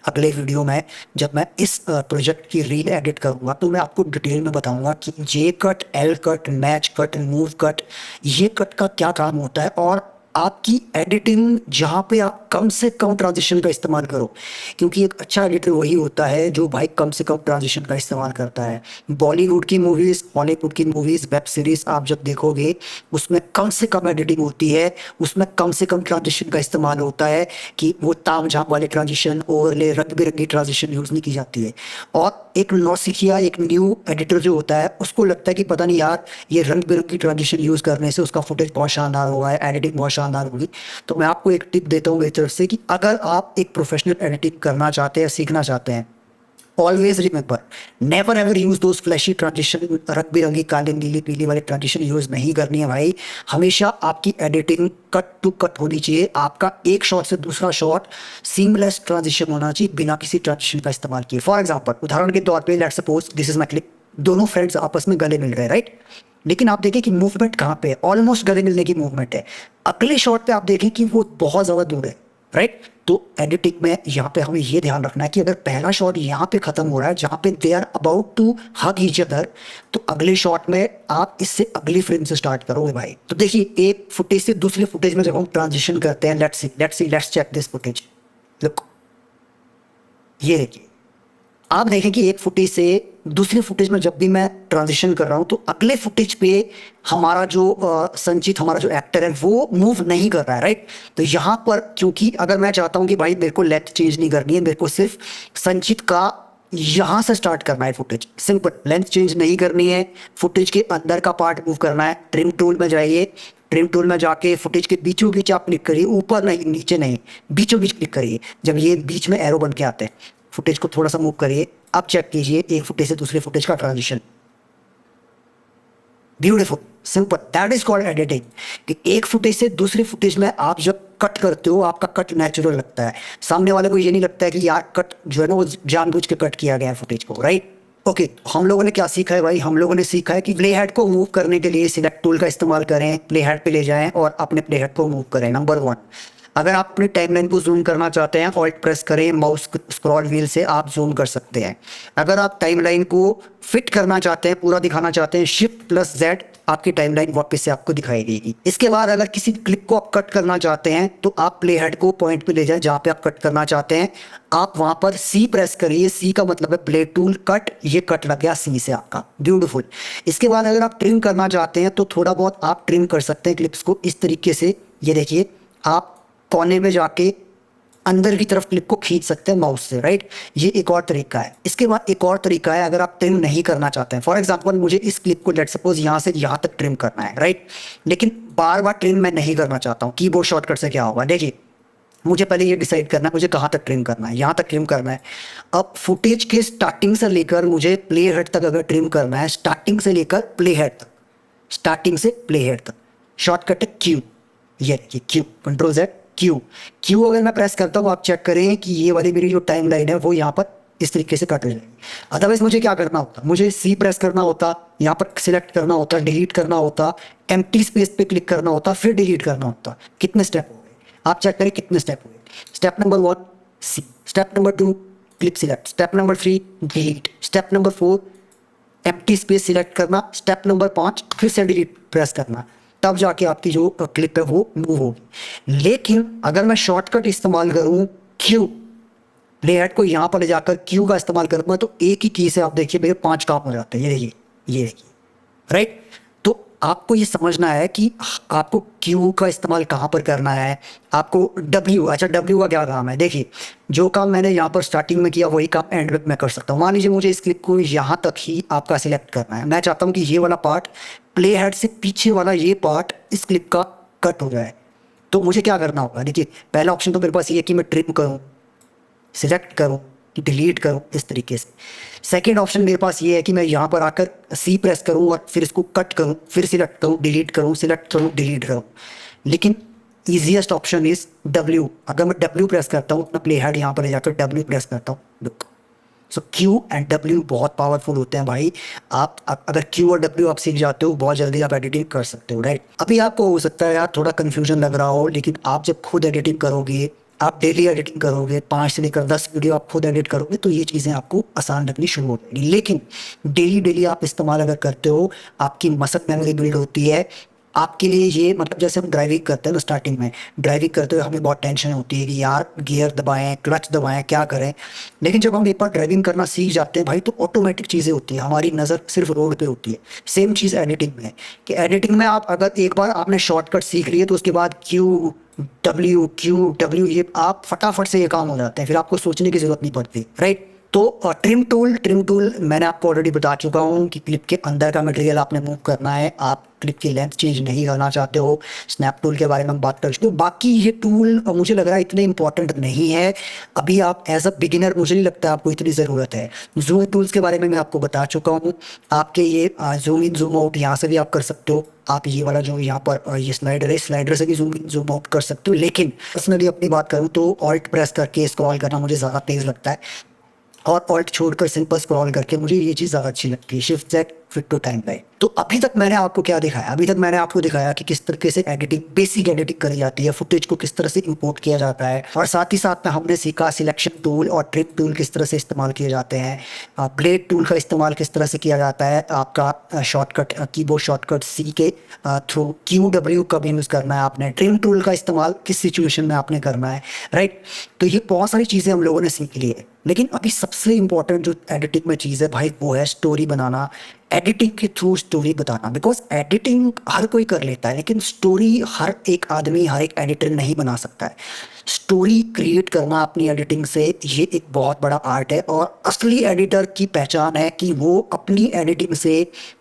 S1: अगले वीडियो में जब मैं इस प्रोजेक्ट की रील एडिट करूंगा तो मैं आपको डिटेल में बताऊंगा कि J cut, L cut, match cut, move cut, ये कट का क्या काम होता है। और आपकी एडिटिंग जहाँ पे आप कम से कम ट्रांजिशन का इस्तेमाल करो, क्योंकि एक अच्छा एडिटर वही होता है जो भाई कम से कम ट्रांजिशन का इस्तेमाल करता है। बॉलीवुड की मूवीज़, हॉलीवुड की मूवीज़, वेब सीरीज़ आप जब देखोगे उसमें कम से कम एडिटिंग होती है, उसमें कम से कम ट्रांजिशन का इस्तेमाल होता है कि वो ताम झाम वाले ट्रांजिशन, ओवरले, रंग बिरंगी ट्रांजिशन यूज़ नहीं की जाती है। और एक नौसिखिया, एक न्यू एडिटर जो होता है उसको लगता है कि पता नहीं यार ये रंग बिरंगी ट्रांजिशन यूज़ करने से उसका फुटेज बहुत शानदार होगा, एडिटिंग बहुत शानदार होगी। तो मैं आपको एक टिप देता हूँ मेरी तरफ से कि अगर आप एक प्रोफेशनल एडिटिंग करना चाहते हैं, सीखना चाहते हैं, always remember, never ever use those flashy transition, रंग बिरंगी काली नीली पीली वाले ट्रांजिशन यूज नहीं करनी है भाई। हमेशा आपकी एडिटिंग कट टू कट होनी चाहिए, आपका एक शॉट से दूसरा शॉट सीमलेस ट्रांजिशन होना चाहिए बिना किसी ट्रांजिशन का इस्तेमाल किए। फॉर एग्जाम्पल, उदाहरण के तौर पर let's suppose this is my clip, दोनों फ्रेंड्स आपस में गले मिल रहे हैं, राइट? लेकिन आप देखें कि मूवमेंट कहाँ पे है, ऑलमोस्ट गले मिलने की मूवमेंट है। अगले शॉट पे आप देखें कि वो बहुत ज्यादा दूर है, राइट? तो एडिटिंग में यहाँ पे हमें ये ध्यान रखना है कि अगर पहला शॉट यहाँ पे खत्म हो रहा है जहाँ पे they are about to hug each other, तो अगले शॉट में आप इससे अगली फ्रेम से स्टार्ट करोगे भाई। तो देखिए एक फुटेज से दूसरे फुटेज में जब हम ट्रांजिशन करते हैं, let's check this footage, look, ये देखिए, आप देखें कि एक फुटेज से दूसरे फुटेज में जब भी मैं ट्रांजिशन कर रहा हूं तो अगले फुटेज पे हमारा जो संचित, हमारा जो एक्टर है वो मूव नहीं कर रहा है, राइट? तो यहाँ पर क्योंकि अगर मैं चाहता हूं कि भाई मेरे को लेंथ चेंज नहीं करनी है, मेरे को सिर्फ संचित का यहाँ से स्टार्ट करना है फुटेज, सिंपल, लेंथ चेंज नहीं करनी है, फुटेज के अंदर का पार्ट मूव करना है। ट्रिम टूल में जाइए, ट्रिम टूल में जाके फुटेज के बीचों बीच आप क्लिक करिए, ऊपर नहीं नीचे नहीं, बीचों बीच क्लिक करिए। जब ये बीच में एरो बन के आते हैं, फुटेज को थोड़ा सा मूव करिए, अब चेक कीजिए एक फुटेज से दूसरे फुटेज का transition. Beautiful, simple, that is called editing. कि एक फुटेज से दूसरी फुटेज में आप जब कट करते हो, आपका कट नेचुरल लगता है, सामने वाले को ये नहीं लगता है कि यार कट जो है ना वो जानबूझ के कट किया गया है फुटेज को, राइट। ओके, हम लोगों ने क्या सीखा है भाई? हम लोगों ने सीखा है कि प्ले हेड को मूव करने के लिए सिलेक्ट टूल का इस्तेमाल करें, प्ले हेड पे ले जाएं और अपने प्ले हेड को मूव करें। नंबर वन, अगर आप अपनी टाइमलाइन को जूम करना चाहते हैं, ऑल्ट प्रेस करें, माउस स्क्रॉल व्हील से आप जूम कर सकते हैं। अगर आप टाइमलाइन को फिट करना चाहते हैं, पूरा दिखाना चाहते हैं, शिफ्ट प्लस जेड, आपकी टाइमलाइन वापस से आपको दिखाई देगी। इसके बाद अगर किसी क्लिप को आप कट करना चाहते हैं तो आप प्ले हेड को पॉइंट पे ले जाएं जहां पे आप कट करना चाहते हैं, आप वहां पर सी प्रेस करिए। सी का मतलब है प्ले टूल कट, ये कट लग गया सी से आपका, ब्यूटीफुल। इसके बाद अगर आप ट्रिम करना चाहते हैं तो थोड़ा बहुत आप ट्रिम कर सकते हैं क्लिप्स को इस तरीके से। ये देखिए, आप कोने में जाके अंदर की तरफ क्लिप को खींच सकते हैं माउस से, राइट। ये एक और तरीका है। इसके बाद एक और तरीका है, अगर आप ट्रिम नहीं करना चाहते हैं, फॉर एग्जांपल मुझे इस क्लिप को लेट सपोज यहाँ से यहाँ तक ट्रिम करना है, राइट, लेकिन बार बार ट्रिम मैं नहीं करना चाहता हूँ। कीबोर्ड शॉर्टकट से क्या होगा, देखिए, मुझे पहले ये डिसाइड करना है मुझे कहाँ तक ट्रिम करना है, यहाँ तक ट्रिम करना है। अब फुटेज के स्टार्टिंग से लेकर मुझे प्ले हेड तक अगर ट्रिम करना है, स्टार्टिंग से लेकर प्ले हेड तक, स्टार्टिंग से प्ले हेड तक, शॉर्टकट है क्यू। ये देखिए Q, control Z, Q. Q अगर मैं प्रेस करता हूँ, आप चेक करें कि ये वाली मेरी जो टाइम लाइन है वो यहाँ पर इस तरीके से कट जाएगी। अदरवाइज मुझे क्या करना होता, मुझे सी प्रेस करना होता, यहाँ पर सिलेक्ट करना होता, डिलीट करना होता, एम्प्टी स्पेस पे क्लिक करना होता, फिर डिलीट करना होता। कितने स्टेप हो गए, आप चेक करें कितने स्टेप हुए। Step number 1 C, step number 2 clip select, step number 3 delete, step number 4 empty space select करना, स्टेप नंबर 5 फिर से डिलीट प्रेस करना, तब जाके आपकी जो क्लिप है वो मूव होगी। लेकिन अगर मैं शॉर्टकट इस्तेमाल करूं क्यू, प्ले हेड को यहाँ पर ले जाकर क्यू का इस्तेमाल करूंगा तो एक ही की से आप देखिए मेरे 5 काम हो जाते हैं। ये देखिए, ये देखिए, राइट। तो आपको ये समझना है कि आपको क्यू का इस्तेमाल कहाँ पर करना है। आपको डब्ल्यू, अच्छा डब्ल्यू का क्या काम है, देखिए, जो काम मैंने यहाँ पर स्टार्टिंग में किया वही काम एंड में मैं कर सकता हूँ। मान लीजिए मुझे इस क्लिप को यहाँ तक ही आपका सिलेक्ट करना है, मैं चाहता हूँ कि ये वाला पार्ट, प्ले हेड से पीछे वाला ये पार्ट इस क्लिप का कट हो जाए। तो मुझे क्या करना होगा, देखिए, पहला ऑप्शन तो मेरे पास ये है कि मैं ट्रिम करूँ, सिलेक्ट करूँ, डिलीट करूँ, इस तरीके से। सेकेंड ऑप्शन मेरे पास ये है कि मैं यहाँ पर आकर सी प्रेस करूँ और फिर इसको कट करूँ, फिर सिलेक्ट करूँ, डिलीट करूँ, सिलेक्ट करूँ, डिलीट करूँ। लेकिन ईजिएस्ट ऑप्शन इज डब्ल्यू। अगर मैं डब्ल्यू प्रेस करता हूँ, अपना प्ले हेड यहाँ पर ले जाकर डब्ल्यू प्रेस करता हूँ, look. So Q and W बहुत पावरफुल होते हैं भाई। आप अगर क्यू और डब्ल्यू आप सीख जाते हो, बहुत जल्दी आप एडिटिंग कर सकते हो, राइट। अभी आपको हो सकता है यार थोड़ा कन्फ्यूजन लग रहा हो, लेकिन आप जब खुद एडिटिंग करोगे, आप डेली एडिटिंग करोगे, 5 से लेकर 10 वीडियो आप खुद एडिट करोगे, तो ये चीज़ें आपको आसान लगनी शुरू हो जाएगी। लेकिन डेली डेली आप इस्तेमाल अगर करते हो, आपकी मसल मेमोरी बिल्ड होती है। आपके लिए ये मतलब जैसे हम ड्राइविंग करते हैं ना, स्टार्टिंग में ड्राइविंग करते हुए हमें बहुत टेंशन होती है कि यार गियर दबाएं, क्लच दबाएं, क्या करें। लेकिन जब हम एक बार ड्राइविंग करना सीख जाते हैं भाई, तो ऑटोमेटिक चीज़ें होती हैं, हमारी नज़र सिर्फ रोड पे होती है। सेम चीज़ एडिटिंग में है कि एडिटिंग में आप अगर एक बार आपने शॉर्टकट सीख लिए तो उसके बाद क्यू डब्ल्यू ये आप फटाफट से ये काम हो जाते हैं, फिर आपको सोचने की ज़रूरत नहीं पड़ती, राइट। तो ट्रिम टूल मैंने आपको ऑलरेडी बता चुका हूँ कि क्लिप के अंदर का मटेरियल आपने मूव करना है। आप क्लिप की लेंथ चेंज नहीं करना चाहते हो। स्नैप टूल के बारे में हम बात कर चुके हैं। बाकी ये टूल मुझे लग रहा है इतने इंपॉर्टेंट नहीं है अभी। आप एज अ बिगिनर मुझे नहीं लगता आपको इतनी ज़रूरत है। जूम टूल्स के बारे में मैं आपको बता चुका हूँ। आपके ये जूम इन जूम आउट यहाँ से भी आप कर सकते हो। आप ये वाला जो यहाँ पर ये स्लाइडर है, स्लाइडर से भी जूम इन जूम आउट कर सकते हो। लेकिन पर्सनली अपनी बात करूँ तो ऑल्ट प्रेस करके स्क्रॉल करना मुझे ज़्यादा तेज़ लगता है, और ऑल्ट छोड़कर सिंपल स्क्रॉल करके मुझे ये चीज़ ज़्यादा अच्छी लगती है। Shift Z fit to timeline. तो अभी तक मैंने आपको क्या दिखाया, अभी तक मैंने आपको दिखाया कि किस तरीके से एडिटिंग, बेसिक एडिटिंग करी जाती है, फुटेज को किस तरह से इंपोर्ट किया जाता है, और साथ ही साथ में हमने सीखा सिलेक्शन टूल और ट्रिम टूल किस तरह से इस्तेमाल किए जाते हैं। ब्लेड टूल का इस्तेमाल किस तरह से किया जाता है, आपका शॉर्टकट कीबोर्ड शॉर्टकट सी के थ्रू क्यू डब्ल्यू कब यूज़ करना है आपने, ट्रिम टूल का इस्तेमाल किस सिचुएशन में आपने करना है, राइट। तो ये बहुत सारी चीज़ें हम लोगों ने सीख ली है। लेकिन अभी सबसे इंपॉर्टेंट जो एडिटिंग में चीज़ है भाई, वो है स्टोरी बनाना, एडिटिंग के थ्रू स्टोरी बताना। बिकॉज एडिटिंग हर कोई कर लेता है, लेकिन स्टोरी हर एक आदमी, हर एक एडिटर नहीं बना सकता है। स्टोरी क्रिएट करना अपनी एडिटिंग से, ये एक बहुत बड़ा आर्ट है। और असली एडिटर की पहचान है कि वो अपनी एडिटिंग से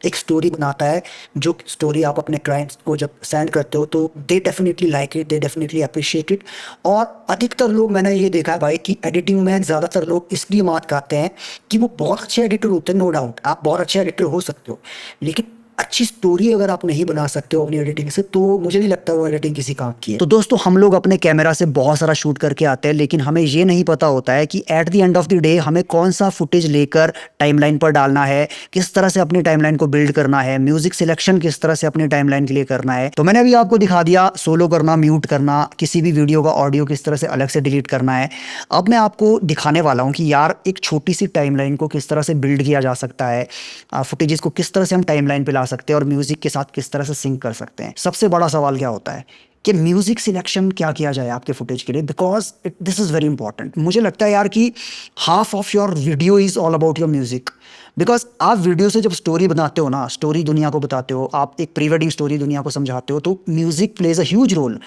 S1: एक स्टोरी बनाता है, जो स्टोरी आप अपने क्लाइंट्स को जब सेंड करते हो तो they definitely like it, they definitely appreciate it. और अधिकतर लोग, मैंने ये देखा है भाई कि एडिटिंग में ज़्यादातर लोग इसलिए मात खाते हैं कि वो बहुत अच्छे एडिटर होते हैं। नो डाउट आप बहुत अच्छे एडिटर हो सकते हो, लेकिन अच्छी स्टोरी अगर आप नहीं बना सकते हो अपनी एडिटिंग से, तो मुझे नहीं लगता वो एडिटिंग किसी काम की है। तो दोस्तों, हम लोग अपने कैमरा से बहुत सारा शूट करके आते हैं, लेकिन हमें ये नहीं पता होता है कि at the end of the day हमें कौन सा फुटेज लेकर टाइमलाइन पर डालना है, किस तरह से अपनी टाइमलाइन को बिल्ड करना है, म्यूजिक सिलेक्शन किस तरह से अपनी टाइमलाइन के लिए करना है। तो मैंने अभी आपको दिखा दिया सोलो करना, म्यूट करना, किसी भी वीडियो का ऑडियो किस तरह से अलग से डिलीट करना है। अब मैं आपको दिखाने वाला हूँ कि यार एक छोटी सी टाइमलाइन को किस तरह से बिल्ड किया जा सकता है, फुटेजेस को किस तरह से हम टाइमलाइन पे ला सकते हैं और म्यूजिक के साथ किस तरह से सिंक कर सकते हैं। सबसे बड़ा सवाल क्या होता है कि म्यूजिक सिलेक्शन क्या किया जाए आपके फुटेज के लिए, because this is very important. मुझे लगता है यार कि half of your video is all about your music. Because आप वीडियो से जब स्टोरी बनाते हो ना, स्टोरी दुनिया को बताते हो, आप एक प्री वेडिंग स्टोरी दुनिया को समझाते हो, तो music plays a huge role.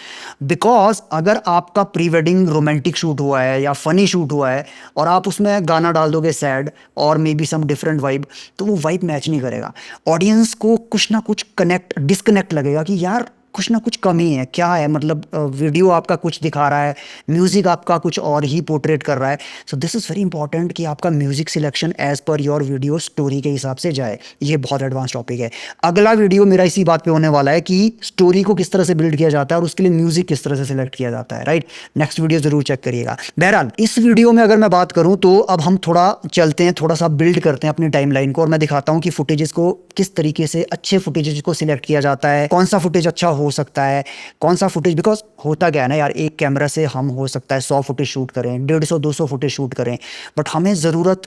S1: Because अगर आपका प्री वेडिंग रोमांटिक शूट हुआ है या फनी शूट हुआ है और आप उसमें गाना डाल दोगे सैड और maybe some different vibe, तो वो वाइब मैच नहीं करेगा। ऑडियंस को कुछ ना कुछ डिस्कनेक्ट लगेगा कि यार कुछ ना कुछ कमी है, क्या है, मतलब वीडियो आपका कुछ दिखा रहा है, म्यूजिक आपका कुछ और ही पोर्ट्रेट कर रहा है। So this is very important कि आपका music selection as per your video story के हिसाब से जाए। ये बहुत एडवांस टॉपिक है। अगला वीडियो मेरा इसी बात पे होने वाला है कि स्टोरी को किस तरह से बिल्ड किया जाता है और उसके लिए म्यूजिक किस तरह से सिलेक्ट किया जाता है, राइट। नेक्स्ट वीडियो जरूर चेक करिएगा। बहरहाल इस वीडियो में अगर मैं बात करूं तो अब हम थोड़ा चलते हैं, थोड़ा सा बिल्ड करते हैं अपनी टाइमलाइन को, और मैं दिखाता हूं कि फुटेजेस को किस तरीके से, अच्छे फुटेजेस को सिलेक्ट किया जाता है, कौन सा फुटेज अच्छा हो सकता है, कौन सा फुटेज। बिकॉज होता क्या है ना यार, एक कैमरा से हम हो सकता है 100 फुटेज शूट करें, 150-200 फुटेज शूट करें, बट हमें ज़रूरत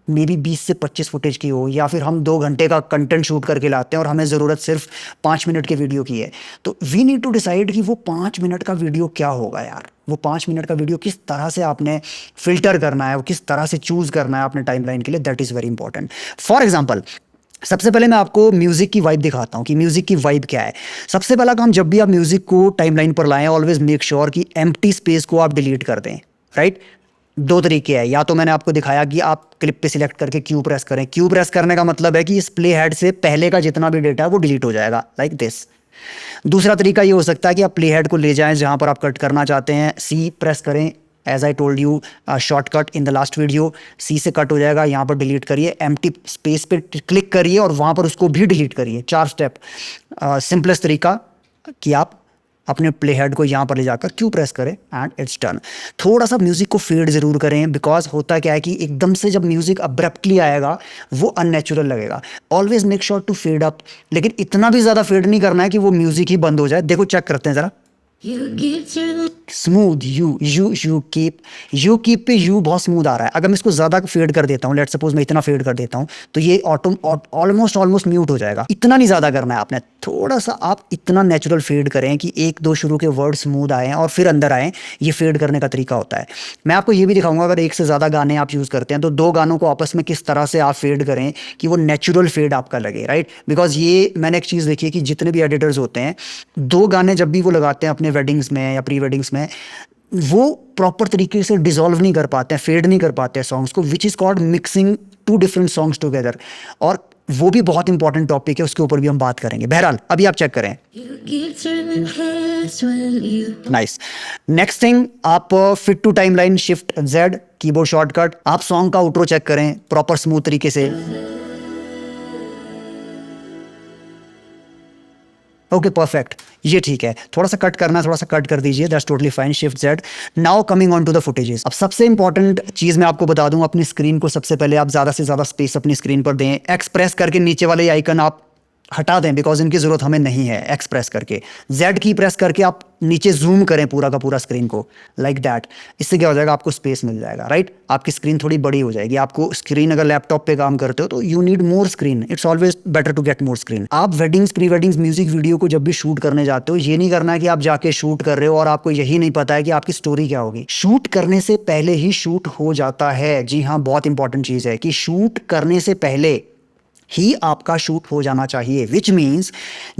S1: मे बी 20 से 25 फुटेज की हो, या फिर हम 2 घंटे का कंटेंट शूट करके लाते हैं और हमें ज़रूरत सिर्फ 5 मिनट के वीडियो की है। तो वी नीड टू डिसाइड कि वो 5 मिनट का वीडियो क्या होगा यार। वो 5 मिनट का वीडियो किस तरह से आपने फिल्टर करना है, वो किस तरह से चूज़ करना है अपने टाइमलाइन के लिए, that is very important. For example, सबसे पहले मैं आपको म्यूजिक की वाइब दिखाता हूं कि म्यूजिक की वाइब क्या है। सबसे पहला काम, जब भी आप म्यूजिक को टाइमलाइन पर लाएं, ऑलवेज मेक श्योर कि एम्प्टी स्पेस को आप डिलीट कर दें, राइट। 2 तरीके हैं, या तो मैंने आपको दिखाया कि आप क्लिप पे सिलेक्ट करके क्यू प्रेस करें। क्यू प्रेस करने का मतलब है कि इस प्ले हेड से पहले का जितना भी डेटा है वो डिलीट हो जाएगा, लाइक दिस। दूसरा तरीका ये हो सकता है कि आप प्ले हेड को ले जाएं जहां पर आप कट करना चाहते हैं, सी प्रेस करें, as I told you shortcut in the last video, C से कट हो जाएगा, यहाँ पर डिलीट करिए, एम्प्टी स्पेस पे क्लिक करिए और वहाँ पर उसको भी डिलीट करिए। 4 स्टेप, सिंपलेस्ट तरीका कि आप अपने प्ले हेड को यहाँ पर ले जाकर क्यू प्रेस करें एंड इट्स डन। थोड़ा सा म्यूजिक को फेड जरूर करें, बिकॉज होता क्या है कि एकदम से जब म्यूजिक अब्रप्टली आएगा वो अननेचुरल लगेगा। Always make sure to fade up, लेकिन इतना भी ज़्यादा फेड नहीं करना है कि वो म्यूजिक ही बंद हो जाए। देखो, चेक करते हैं ज़रा। स्मूथ यू कीप पे यू बहुत स्मूथ आ रहा है। अगर मैं इसको ज्यादा फेड कर देता हूँ, लेट सपोज मैं इतना फेड कर देता हूँ, तो ये ऑलमोस्ट म्यूट हो जाएगा। इतना नहीं ज्यादा करना है आपने, थोड़ा सा आप इतना नेचुरल फेड करें कि 1-2 शुरू के वर्ड स्मूथ आए और फिर अंदर आए। ये फेड करने का तरीका होता है। मैं आपको ये भी दिखाऊंगा, अगर एक से ज्यादा गाने आप यूज करते हैं तो 2 गानों को आपस में किस तरह से आप फेड करें कि वो नेचुरल फेड आपका लगे, राइट। बिकॉज ये मैंने एक चीज देखी है कि जितने भी एडिटर्स होते हैं, 2 गाने जब भी वो लगाते हैं अपने वेडिंग्स में या प्री वेडिंग्स में, वो प्रॉपर तरीके से डिसॉल्व नहीं कर पाते हैं, फेड नहीं कर पाते हैं सॉन्ग्स को, which is called mixing 2 different songs together. और वो भी बहुत इंपॉर्टेंट टॉपिक है, उसके ऊपर भी हम बात करेंगे। बहरहाल अभी आप चेक करें। नाइस। नेक्स्ट थिंग, आप fit to timeline shift Z keyboard shortcut, आप सॉन्ग का आउट्रो चेक करें प्रॉपर स्मूथ तरीके से। ओके, परफेक्ट, ये ठीक है। थोड़ा सा कट करना है, थोड़ा सा कट कर दीजिए, that's totally fine, shift Z. Now coming on to the footages. अब सबसे इंपॉर्टेंट चीज मैं आपको बता दूं, अपनी स्क्रीन को सबसे पहले आप ज्यादा से ज्यादा स्पेस अपनी स्क्रीन पर दें। एक्सप्रेस करके नीचे वाले आइकन आप हटा दें, बिकॉज इनकी जरूरत हमें नहीं है। एक्सप्रेस करके जेड की प्रेस करके आप नीचे जूम करें पूरा का पूरा स्क्रीन को, लाइक दैट। इससे क्या हो जाएगा, आपको स्पेस मिल जाएगा, राइट। आपकी स्क्रीन थोड़ी बड़ी हो जाएगी। आपको स्क्रीन, अगर लैपटॉप पे काम करते हो तो you need more screen, it's always better to get more screen. आप weddings, pre weddings, music video को जब भी शूट करने जाते हो, ये नहीं करना है कि आप जाके शूट कर रहे हो और आपको यही नहीं पता है कि आपकी स्टोरी क्या होगी। शूट करने से पहले ही शूट हो जाता है। जी हाँ, बहुत इंपॉर्टेंट चीज है कि शूट करने से पहले ही आपका शूट हो जाना चाहिए, विच मीन्स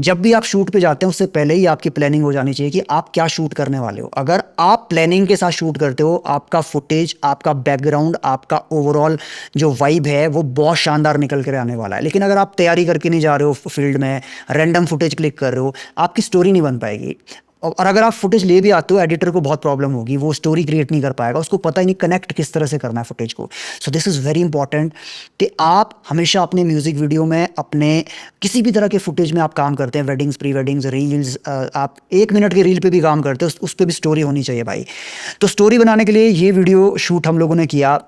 S1: जब भी आप शूट पे जाते हैं उससे पहले ही आपकी प्लानिंग हो जानी चाहिए कि आप क्या शूट करने वाले हो। अगर आप प्लानिंग के साथ शूट करते हो, आपका फुटेज, आपका बैकग्राउंड, आपका ओवरऑल जो वाइब है वो बहुत शानदार निकल कर आने वाला है। लेकिन अगर आप तैयारी करके नहीं जा रहे हो, फील्ड में रैंडम फुटेज क्लिक कर रहे हो, आपकी स्टोरी नहीं बन पाएगी। और अगर आप फुटेज ले भी आते हो, एडिटर को बहुत प्रॉब्लम होगी, वो स्टोरी क्रिएट नहीं कर पाएगा, उसको पता ही नहीं कनेक्ट किस तरह से करना है फुटेज को। सो दिस इज़ वेरी इंपॉर्टेंट कि आप हमेशा अपने म्यूज़िक वीडियो में, अपने किसी भी तरह के फुटेज में आप काम करते हैं, वेडिंग्स, प्री वेडिंग्स, रील्स, आप 1 मिनट के रील पे भी काम करते हो, उस पर भी स्टोरी होनी चाहिए भाई। तो स्टोरी बनाने के लिए ये वीडियो शूट हम लोगों ने किया,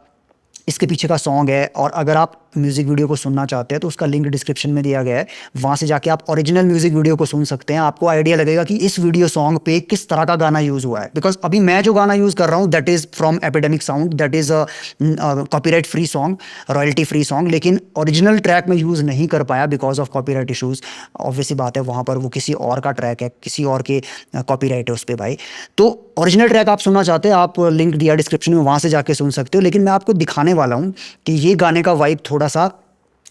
S1: इसके पीछे का सॉन्ग है, और अगर आप म्यूज़िक वीडियो को सुनना चाहते हैं तो उसका लिंक डिस्क्रिप्शन में दिया गया है, वहाँ से जाके आप ओरिजिनल म्यूज़िक वीडियो को सुन सकते हैं। आपको आइडिया लगेगा कि इस वीडियो सॉन्ग पे किस तरह का गाना यूज़ हुआ है। बिकॉज अभी मैं जो गाना यूज़ कर रहा हूँ that is from epidemic sound, that is copyright free song, royalty free song, लेकिन ओरिजिनल ट्रैक में यूज़ नहीं कर पाया because of copyright issues. Obviously बात है, वहाँ पर वो किसी और का ट्रैक है, किसी और के कॉपीराइट है उस पर भाई। तो ओरिजिनल ट्रैक आप सुनना चाहते हैं, आप लिंक दिया डिस्क्रिप्शन में, वहाँ से जाके सुन सकते हो। लेकिन मैं आपको दिखाने वाला हूँ कि ये गाने का वाइब थोड़ा सा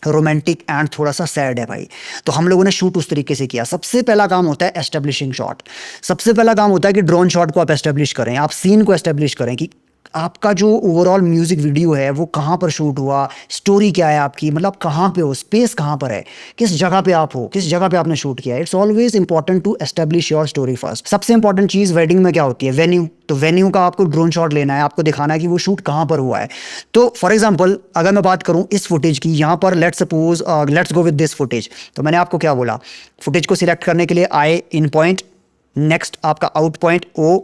S1: रोमांटिक एंड थोड़ा सा सैड है भाई। तो हम लोगों ने शूट उस तरीके से किया। सबसे पहला काम होता है एस्टेब्लिशिंग शॉट। सबसे पहला काम होता है कि ड्रोन शॉट को आप एस्टेब्लिश करें, आप सीन को एस्टेब्लिश करें कि आपका जो ओवरऑल म्यूजिक वीडियो है वो कहाँ पर शूट हुआ, स्टोरी क्या है आपकी, मतलब कहाँ पे हो, स्पेस कहाँ पर है, किस जगह पे आप हो, किस जगह पे आपने शूट किया है। It's always important to establish your story first. सबसे इंपॉर्टेंट चीज़ वेडिंग में क्या होती है, वेन्यू। तो वेन्यू का आपको ड्रोन शॉट लेना है, आपको दिखाना है कि वो शूट कहाँ पर हुआ है। तो फॉर एग्जाम्पल अगर मैं बात करूँ इस फुटेज की, यहाँ पर let's suppose let's go with this footage. तो मैंने आपको क्या बोला, फुटेज को सिलेक्ट करने के लिए आई इन पॉइंट, नेक्स्ट आपका आउट पॉइंट ओ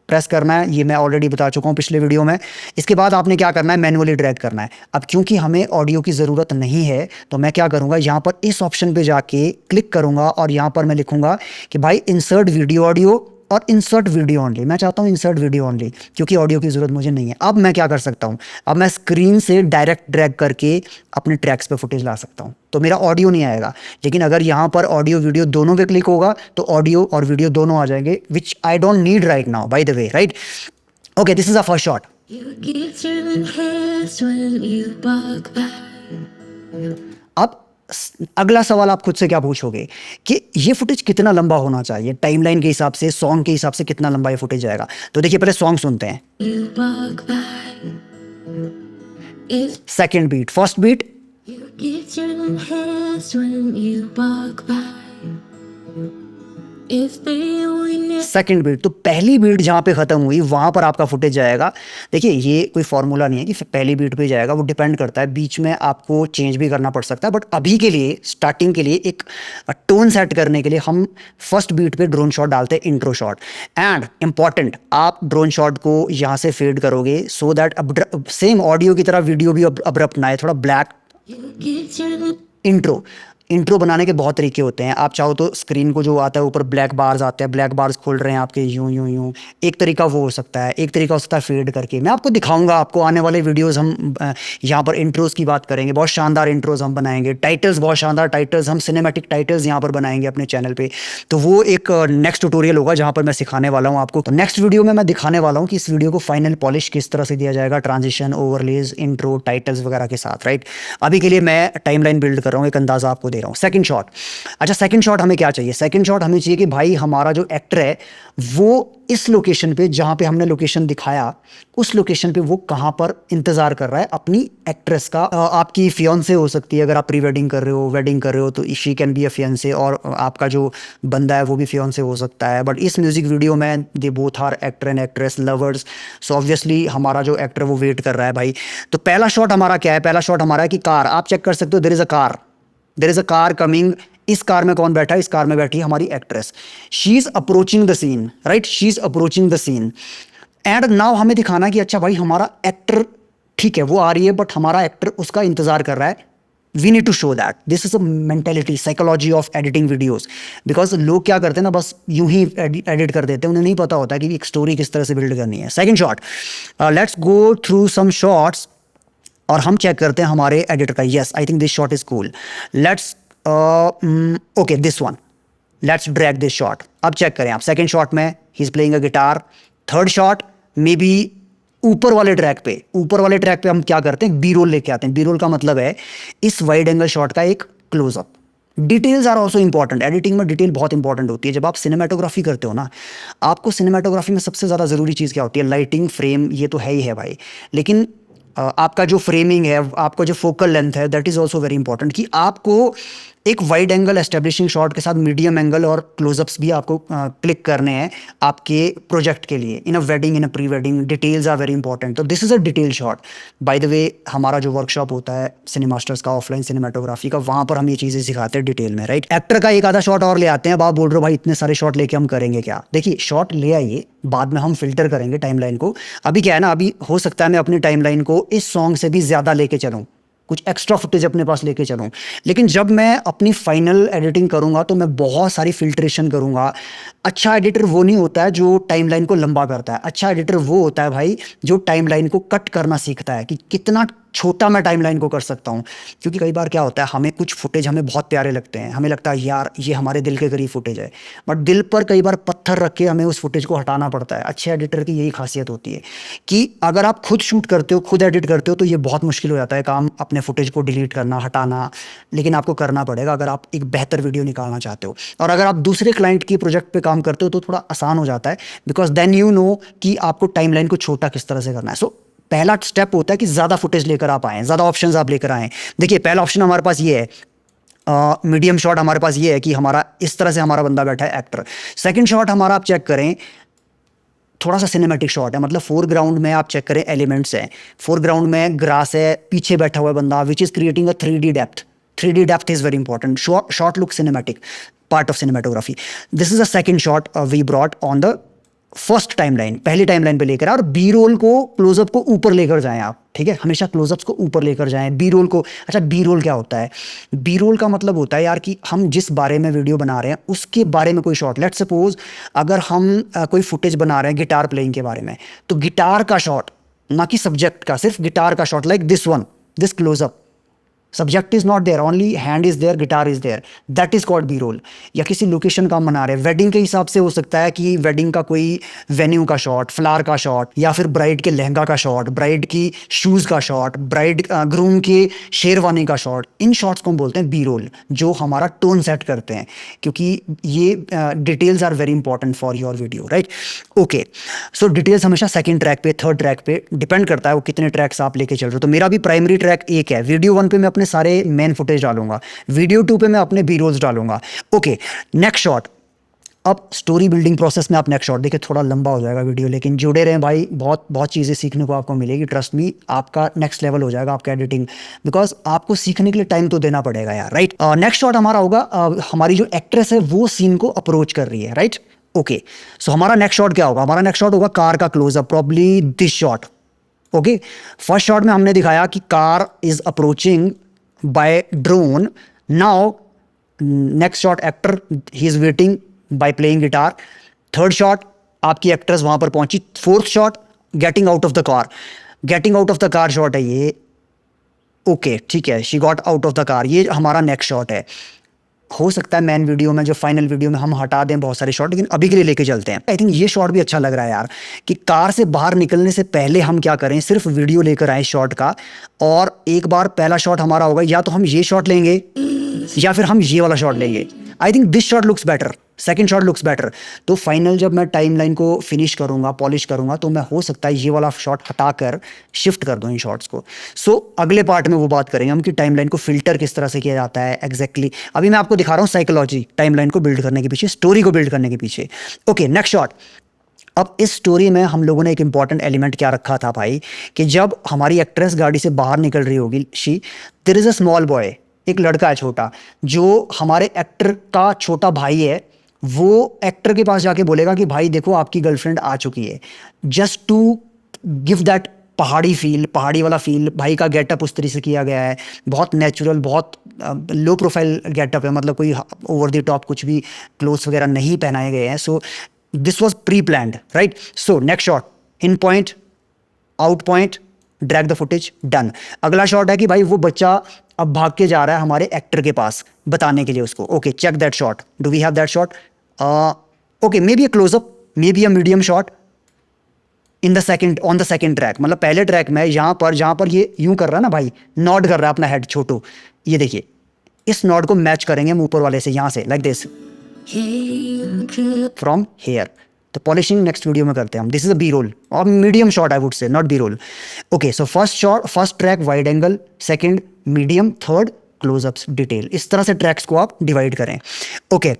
S1: प्रेस करना है, ये मैं ऑलरेडी बता चुका हूँ पिछले वीडियो में। इसके बाद आपने क्या करना है, मैनुअली ड्रैग करना है। अब क्योंकि हमें ऑडियो की ज़रूरत नहीं है तो मैं क्या करूँगा, यहाँ पर इस ऑप्शन पे जाके क्लिक करूँगा और यहाँ पर मैं लिखूँगा कि भाई इंसर्ट वीडियो ऑडियो और इंसर्ट वीडियो ओनली। मैं चाहता हूँ इंसर्ट वीडियो ओनली क्योंकि ऑडियो की ज़रूरत मुझे नहीं है। अब मैं क्या कर सकता हूँ, अब मैं स्क्रीन से डायरेक्ट ड्रैग करके अपने ट्रैक्स पे फुटेज ला सकता हूँ, तो मेरा ऑडियो नहीं आएगा। लेकिन अगर यहाँ पर ऑडियो वीडियो दोनों पे क्लिक होगा तो ऑडियो और वीडियो दोनों आ जाएंगे, which I don't need right now by the way, right. Okay, this is a first shot. अब अगला सवाल आप खुद से क्या पूछोगे कि ये फुटेज कितना लंबा होना चाहिए, टाइमलाइन के हिसाब से, सॉन्ग के हिसाब से कितना लंबा ये फुटेज जाएगा। तो देखिए पहले सॉन्ग सुनते हैं। Second beat, first beat, second beat. तो पहली बीट जहां पे खत्म हुई वहां पर आपका फुटेज जाएगा। देखिए ये कोई फॉर्मूला नहीं है कि पहली बीट पे जाएगा, वो डिपेंड करता है, बीच में आपको चेंज भी करना पड़ सकता है। बट अभी के लिए, स्टार्टिंग के लिए, एक टोन सेट करने के लिए हम फर्स्ट बीट पे ड्रोन शॉट डालते हैं, इंट्रो शॉट। एंड इंपॉर्टेंट, आप ड्रोन शॉट को यहाँ से फेड करोगे सो दैट सेम ऑडियो की तरह वीडियो भी अब्रप्ट ना आए, थोड़ा ब्लैक। इंट्रो बनाने के बहुत तरीके होते हैं। आप चाहो तो स्क्रीन को जो आता है ऊपर ब्लैक बार्स आते हैं, ब्लैक बार्स खोल रहे हैं आपके यूं यूं यूं, एक तरीका वो हो सकता है। एक तरीका हो सकता है फेड करके। मैं आपको दिखाऊंगा, आपको आने वाले वीडियोस हम यहाँ पर इंट्रोज की बात करेंगे, बहुत शानदार इंट्रोज हम बनाएंगे, टाइटल्स, बहुत शानदार टाइटल्स, हम सिनेमैटिक टाइटल्स यहाँ पर बनाएंगे अपने चैनल पे। तो वो एक नेक्स्ट ट्यूटोरियल होगा जहाँ पर मैं सिखाने वाला हूँ आपको। तो नेक्स्ट वीडियो में मैं दिखाने वाला हूँ कि इस वीडियो को फाइनल पॉलिश किस तरह से दिया जाएगा, ट्रांजिशन, ओवरलेज, इंट्रो, टाइटल्स वगैरह के साथ, राइट। अभी के लिए मैं टाइमलाइन बिल्ड कर रहा हूँ, एक अंदाजा आपको दे रहा हूँ। Second shot. अच्छा, सेकंड शॉट हमें क्या चाहिए, सेकंड शॉट हमें चाहिए कि भाई हमारा जो एक्टर है वो इस लोकेशन पे, जहां पे हमने लोकेशन दिखाया उस लोकेशन पे वो कहां पर इंतजार कर रहा है अपनी एक्ट्रेस का। आपकी फियांसे हो सकती है, अगर आप प्री वेडिंग कर रहे हो, वेडिंग कर रहे हो, तो she can be a fiancee, और आपका जो बंदा है वो भी फियांसे हो सकता है। बट इस म्यूजिक वीडियो में they both are actor and actress lovers, so obviously हमारा जो एक्टर वो वेट कर रहा है भाई। तो पहला शॉट हमारा क्या है, पहला शॉट हमारा है कि कार, आप चेक कर सकते हो, there is a car, there is a car coming. इस कार में कौन बैठा है, इस कार में बैठी है हमारी actress. She is approaching the scene, right, she is approaching the scene. And now हमें दिखाना कि अच्छा भाई हमारा एक्टर, ठीक है वो आ रही है बट हमारा एक्टर उसका इंतजार कर रहा है। We need to show that. This is a mentality, psychology of editing videos. Because लोग क्या करते हैं ना, बस यूं ही एडिट कर देते हैं, उन्हें नहीं पता होता कि एक स्टोरी किस तरह से बिल्ड करनी है। Second shot, let's go through some shots और हम चेक करते हैं हमारे एडिटर का। Yes, I think this shot is cool. Let's okay, this one, let's drag this shot. अब चेक करें आप, सेकंड शॉट में he is playing a guitar. Third shot maybe ऊपर वाले ट्रैक पे, ऊपर वाले ट्रैक पे हम क्या करते हैं, बी रोल लेके आते हैं। बी रोल का मतलब है इस वाइड एंगल शॉट का एक close up. Details are also important. Editing में डिटेल बहुत इंपॉर्टेंट होती है। जब आप सिनेमाटोग्राफी करते हो ना, आपको सिनेमाटोग्राफी में सबसे ज़्यादा ज़रूरी चीज़ क्या होती है, लाइटिंग, फ्रेम, ये तो है ही है भाई, लेकिन आपका जो फ्रेमिंग है, आपका जो फोकल लेंथ है, that is also very important. कि आपको एक वाइड एंगल एस्टेब्लिशिंग शॉट के साथ मीडियम एंगल और क्लोजअप्स भी आपको क्लिक करने हैं आपके प्रोजेक्ट के लिए, in a wedding, in a pre wedding, details are very important. तो this is a detail shot. By the way, हमारा जो वर्कशॉप होता है सिनेमास्टर्स का, ऑफलाइन सिनेमाटोग्राफी का, वहां पर हम ये चीजें सिखाते हैं डिटेल में, राइट। एक्टर का एक आधा शॉट और ले आते हैं। अब आप बोल रहे हो भाई इतने सारे शॉट लेके हम करेंगे क्या? देखिए, शॉट ले आइए, बाद में हम फिल्टर करेंगे टाइमलाइन को। अभी क्या है ना, अभी हो सकता है मैं अपनी टाइमलाइन को इस सॉन्ग से भी ज्यादा लेके चलूं, कुछ एक्स्ट्रा फुटेज अपने पास लेके चलूं। लेकिन जब मैं अपनी फाइनल एडिटिंग करूंगा तो मैं बहुत सारी फिल्ट्रेशन करूंगा। अच्छा एडिटर वो नहीं होता है जो टाइमलाइन को लंबा करता है। अच्छा एडिटर वो होता है भाई जो टाइमलाइन को कट करना सीखता है कि कितना छोटा मैं टाइमलाइन को कर सकता हूँ। क्योंकि कई बार क्या होता है, हमें कुछ फुटेज हमें बहुत प्यारे लगते हैं, हमें लगता है यार ये हमारे दिल के करीब फुटेज है, बट दिल पर कई बार पत्थर रख के हमें उस फुटेज को हटाना पड़ता है। अच्छे एडिटर की यही खासियत होती है कि अगर आप खुद शूट करते हो, खुद एडिट करते हो, तो ये बहुत मुश्किल हो जाता है काम, अपने फुटेज को डिलीट करना, हटाना। लेकिन आपको करना पड़ेगा अगर आप एक बेहतर वीडियो निकालना चाहते हो। और अगर आप दूसरे क्लाइंट की प्रोजेक्ट पे काम करते हो तो थोड़ा आसान हो जाता है, बिकॉज देन यू नो कि आपको टाइमलाइन को छोटा किस तरह से करना है। सो पहला स्टेप होता है कि ज़्यादा फुटेज लेकर आप आएँ, ज़्यादा ऑप्शंस आप लेकर आएँ। देखिए, पहला ऑप्शन हमारे पास ये है, मीडियम शॉट हमारे पास ये है कि हमारा इस तरह से हमारा बंदा बैठा है एक्टर। सेकंड शॉट हमारा आप चेक करें, थोड़ा सा सिनेमैटिक शॉट है, मतलब फोरग्राउंड में आप चेक करें एलिमेंट्स हैं, फोरग्राउंड में ग्रास है, पीछे बैठा हुआ है बंदा, which is creating a 3D depth. 3D depth is very important. Short look cinematic part of cinematography. This is a second shot we brought on the first timeline, पहली timeline पे लेकर आए। और बी रोल को, close up को ऊपर लेकर जाएं आप, ठीक है, हमेशा क्लोजअप्स को ऊपर लेकर जाएं, बी रोल को। अच्छा, बी रोल क्या होता है? बी रोल का मतलब होता है यार कि हम जिस बारे में वीडियो बना रहे हैं उसके बारे में कोई शॉट। लेट्स सपोज अगर हम कोई फुटेज बना रहे हैं गिटार प्लेइंग के बारे में, तो गिटार का शॉट, ना कि सब्जेक्ट का, सिर्फ गिटार का shot, like this one, this close up. Subject is not there, only hand is there, guitar is there, that is called B roll. या किसी लोकेशन का हम बना रहे हैं, वेडिंग के हिसाब से हो सकता है कि वेडिंग का कोई वेन्यू का शॉट, फ्लावर का शॉट, या फिर ब्राइड के लहंगा का शॉट, ब्राइड की शूज का शॉट, ब्राइड ग्रूम के शेरवानी का शॉट। इन शॉट्स को हम बोलते हैं बी रोल, जो हमारा टोन सेट करते हैं, क्योंकि ये details are very important for your video, right. Okay, so details हमेशा सेकंड ट्रैक पे, थर्ड ट्रैक पे डिपेंड करता है वो कितने ट्रैक्स आप लेके चल रहे हो। तो मेरा भी प्राइमरी ट्रैक एक है, वीडियो 1 पे मैं अपने सारे मेन फुटेज डालूंगा, वीडियो 2 पे मैं अपने बी रोल्स डालूंगा। Okay, next shot. अब स्टोरी बिल्डिंग प्रोसेस में आप नेक्स्ट शॉट देखिए, थोड़ा लंबा हो जाएगा वीडियो, लेकिन जुड़े रहें भाई, बहुत बहुत चीज़ें सीखने को आपको मिलेगी। ट्रस्ट मी, आपका नेक्स्ट लेवल हो जाएगा आपका एडिटिंग, बिकॉज आपको सीखने के लिए टाइम तो देना पड़ेगा यार, राइट। नेक्स्ट शॉट हमारा होगा, हमारी जो एक्ट्रेस है वो सीन को अप्रोच कर रही है, राइट। ओके, सो हमारा नेक्स्ट शॉट क्या होगा? हमारा नेक्स्ट शॉट होगा कार का close up, probably this shot. Okay, first shot में हमने दिखाया कि car is approaching by drone. Now next shot, actor he is waiting by playing guitar. Third shot, आपकी एक्ट्रेस वहां पर पहुंची। Fourth shot, getting out of the car, getting out of the car shot है ये। Okay, ठीक है, she got out of the car, ये हमारा नेक्स्ट शॉट है। हो सकता है मेन वीडियो में, जो फाइनल वीडियो में हम हटा दें बहुत सारे शॉट, लेकिन अभी के लिए लेके चलते हैं। आई थिंक ये शॉट भी अच्छा लग रहा है यार, कि कार से बाहर निकलने से पहले हम क्या करें, सिर्फ वीडियो लेकर आए शॉट का। और एक बार पहला शॉट हमारा होगा, या तो हम ये शॉट लेंगे या फिर हम ये वाला शॉट लेंगे। आई think this shot looks better, second shot looks better. तो फाइनल जब मैं टाइमलाइन को फिनिश करूंगा, पॉलिश करूंगा, तो मैं हो सकता है ये वाला शॉट हटाकर शिफ्ट कर दूं इन शॉट्स को। सो अगले पार्ट में वो बात करेंगे हम कि टाइमलाइन को फिल्टर किस तरह से किया जाता है एग्जैक्टली। अभी मैं आपको दिखा रहा हूँ साइकोलॉजी टाइमलाइन को बिल्ड करने के पीछे, स्टोरी को बिल्ड करने के पीछे। Okay, next shot. अब इस स्टोरी में हम लोगों ने एक इंपॉर्टेंट एलिमेंट क्या रखा था भाई, कि जब हमारी एक्ट्रेस गाड़ी से बाहर निकल रही होगी, there is a small boy, एक लड़का है छोटा, जो हमारे एक्टर का छोटा भाई है। वो एक्टर के पास जाके बोलेगा कि भाई देखो आपकी गर्लफ्रेंड आ चुकी है, जस्ट टू गिव दैट पहाड़ी फील, पहाड़ी वाला फील। भाई का गेटअप उस तरीके से किया गया है, बहुत नेचुरल, बहुत लो प्रोफाइल गेटअप है, मतलब कोई ओवर द टॉप कुछ भी क्लोथ्स वगैरह नहीं पहनाए गए हैं। So this was pre planned, right. So next shot, in point, out point, drag the footage, done. अगला शॉट है कि भाई वो बच्चा अब भाग के जा रहा है हमारे एक्टर के पास बताने के लिए उसको। Okay, check that shot, do we have that shot? Okay, maybe a close up, maybe a medium shot in the second, on the second track. मतलब पहले ट्रैक में जहां पर ये यूं कर रहा है ना भाई, नॉड कर रहा है अपना हेड छोटू, ये देखिए, इस नॉड को मैच करेंगे हम ऊपर वाले से, यहां से लाइक दिस, फ्रॉम हेयर। तो पॉलिशिंग नेक्स्ट वीडियो में करते हैं हम। This is a B roll और medium shot, I would say, not B roll. Okay, so first shot, first track wide angle, second medium, third closeups, detail, इस तरह से tracks को आप डिवाइड करें। ओके,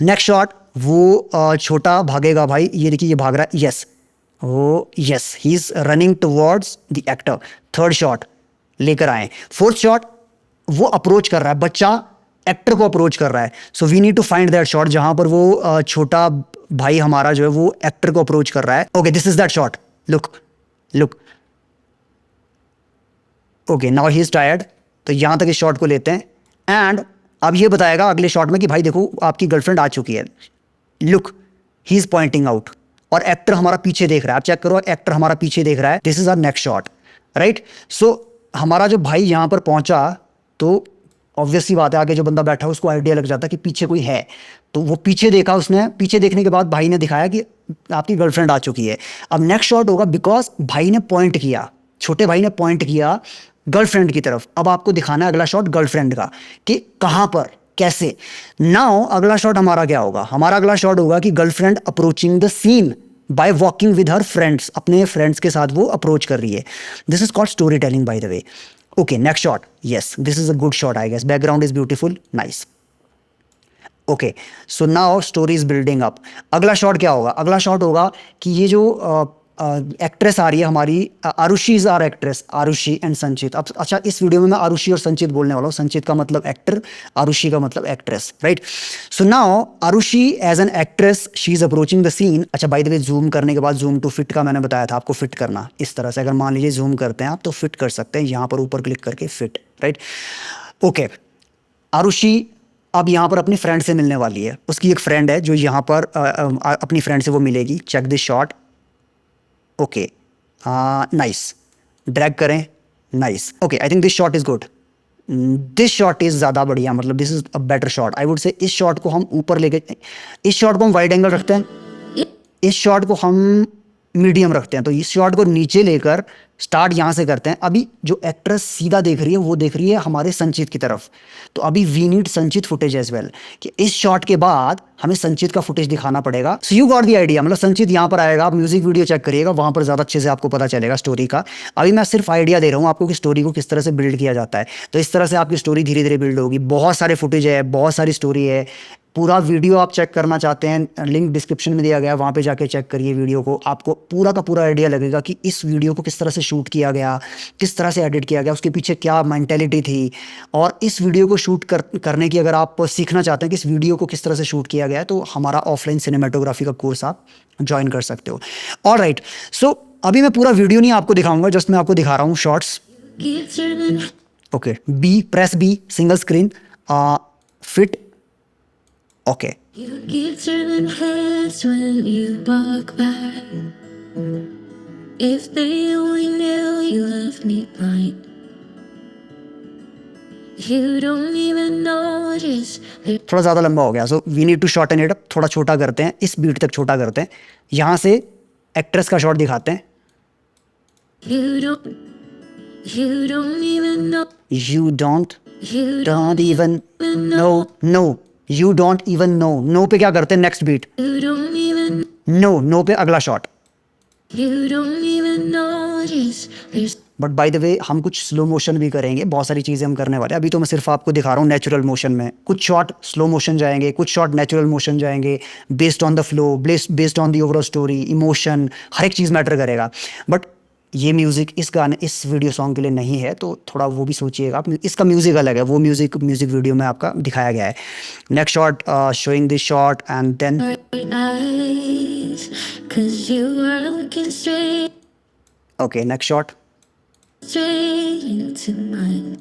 S1: नेक्स्ट शॉट, वो छोटा भागेगा भाई, ये देखिए ये भाग रहा है, यस, वो yes, he is running towards the actor. Third shot लेकर आए। फोर्थ शॉट, वो अप्रोच कर रहा है, बच्चा एक्टर को अप्रोच कर रहा है। So we need to find that shot जहां पर वो छोटा भाई हमारा जो है वो एक्टर को अप्रोच कर रहा है। Okay, this is that shot, look look. Okay, now he is tired, तो यहां तक इस शॉट को लेते हैं एंड अब ये बताएगा अगले शॉट में कि भाई देखो आपकी गर्लफ्रेंड आ चुकी है। Look, he is pointing out और एक्टर हमारा पीछे देख रहा है। आप चेक करो, एक्टर हमारा पीछे देख रहा है। This is our next shot, right. So हमारा जो भाई यहां पर पहुंचा तो ऑब्वियसली बात है आगे जो बंदा बैठा है उसको आइडिया लग जाता है कि पीछे कोई है, तो वो पीछे देखा उसने। पीछे देखने के बाद भाई ने दिखाया कि आपकी गर्लफ्रेंड आ चुकी है। अब नेक्स्ट शॉट होगा बिकॉज भाई ने पॉइंट किया, छोटे भाई ने पॉइंट किया गर्लफ्रेंड की तरफ। अब आपको दिखाना है अगला शॉट गर्लफ्रेंड का कि कहां पर, कैसे। नाउ अगला शॉट हमारा क्या होगा? हमारा अगला शॉट होगा कि girlfriend approaching the scene by walking with her friends, अपने फ्रेंड्स के साथ वो अप्रोच कर रही है। This is called storytelling by the way. Okay, next shot, yes, this is a good shot I guess, background is beautiful, nice. Okay, so now story is building up. अगला shot क्या होगा? अगला shot होगा कि ये जो actress आ रही है हमारी, Arushi is our actress, Arushi and Sanchit. अब अच्छा, इस वीडियो में मैं आरुषि और संचित बोलने वाला हूँ। संचित का मतलब एक्टर, आरुषि का मतलब actress, right. So now Arushi as an actress she is approaching the scene. अच्छा, बाय द वे जूम करने के बाद जूम टू फिट का मैंने बताया था आपको, फिट करना इस तरह से। अगर मान लीजिए जूम करते हैं आप तो फिट कर सकते हैं, यहाँ पर ऊपर क्लिक करके फिट, राइट। ओके, आरुषि अब यहाँ पर अपनी फ्रेंड से मिलने वाली है। उसकी एक फ्रेंड है जो यहाँ पर अपनी फ्रेंड से वो मिलेगी। Check this shot. Okay, nice, drag करें, nice. Okay, I think this shot is good, this shot is ज़्यादा बढ़िया, मतलब this is a better shot I would say. इस शॉट को हम ऊपर लेके, इस शॉट को हम वाइड एंगल रखते हैं, इस शॉट को हम मीडियम रखते हैं। तो इस शॉट को नीचे लेकर स्टार्ट यहाँ से करते हैं। अभी जो एक्ट्रेस सीधा देख रही है वो देख रही है हमारे संचित की तरफ, तो अभी वी नीड संचित फुटेज एज वेल, कि इस शॉट के बाद हमें संचित का फुटेज दिखाना पड़ेगा। So you got the idea, मतलब संचित यहाँ पर आएगा, आप म्यूजिक वीडियो चेक करिएगा, वहाँ पर ज़्यादा अच्छे से आपको पता चलेगा स्टोरी का। अभी मैं सिर्फ आइडिया दे रहा हूँ आपको कि स्टोरी को किस तरह से बिल्ड किया जाता है। तो इस तरह से आपकी स्टोरी धीरे धीरे बिल्ड होगी। बहुत सारे फुटेज है, बहुत सारी स्टोरी है। पूरा वीडियो आप चेक करना चाहते हैं, लिंक डिस्क्रिप्शन में दिया गया है, वहाँ पे जाके चेक करिए वीडियो को। आपको पूरा का पूरा आइडिया लगेगा कि इस वीडियो को किस तरह से शूट किया गया, किस तरह से एडिट किया गया, उसके पीछे क्या मेंटेलिटी थी। और इस वीडियो को शूट करने की अगर आप सीखना चाहते हैं कि इस वीडियो को किस तरह से शूट किया गया है, तो हमारा ऑफलाइन सिनेमेटोग्राफी का कोर्स आप ज्वाइन कर सकते हो। ऑलराइट, सो अभी मैं पूरा वीडियो नहीं आपको दिखाऊंगा, जस्ट मैं आपको दिखा रहा हूँ shorts. Okay, B, press B, single screen, fit. Okay,
S2: You keep turning heads when you walk by. If they only knew you left me blind. You don't even notice.
S1: थोड़ा ज़्यादा लंबा हो गया, so we need to shorten it up. थोड़ा छोटा करते हैं, इस बीट तक छोटा करते हैं। यहाँ से एक्ट्रेस का शॉट दिखाते हैं।
S2: You don't even know.
S1: You don't
S2: You
S1: even know. No, you don't even know. No पे क्या करते हैं? Next beat.
S2: don't even.
S1: No पे अगला shot.
S2: You don't even notice. There's
S1: but by the वे हम कुछ स्लो मोशन भी करेंगे, बहुत सारी चीज़ें हम करने वाले हैं। अभी तो मैं सिर्फ आपको दिखा रहा हूँ नेचुरल मोशन में। कुछ शॉट स्लो मोशन जाएंगे, कुछ शॉट नेचुरल मोशन जाएंगे, based on the flow, based on the overall story, emotion, हर एक चीज़ मैटर करेगा। बट ये म्यूज़िक इस गाने, इस वीडियो सॉन्ग के लिए नहीं है, तो थोड़ा वो भी सोचिएगा आप। इसका म्यूज़िक अलग है, वो म्यूज़िक वीडियो में आपका दिखाया गया है। Next shot, showing this shot and then
S2: eyes, 'cause you are looking
S1: okay, next shot.
S2: straight into mine.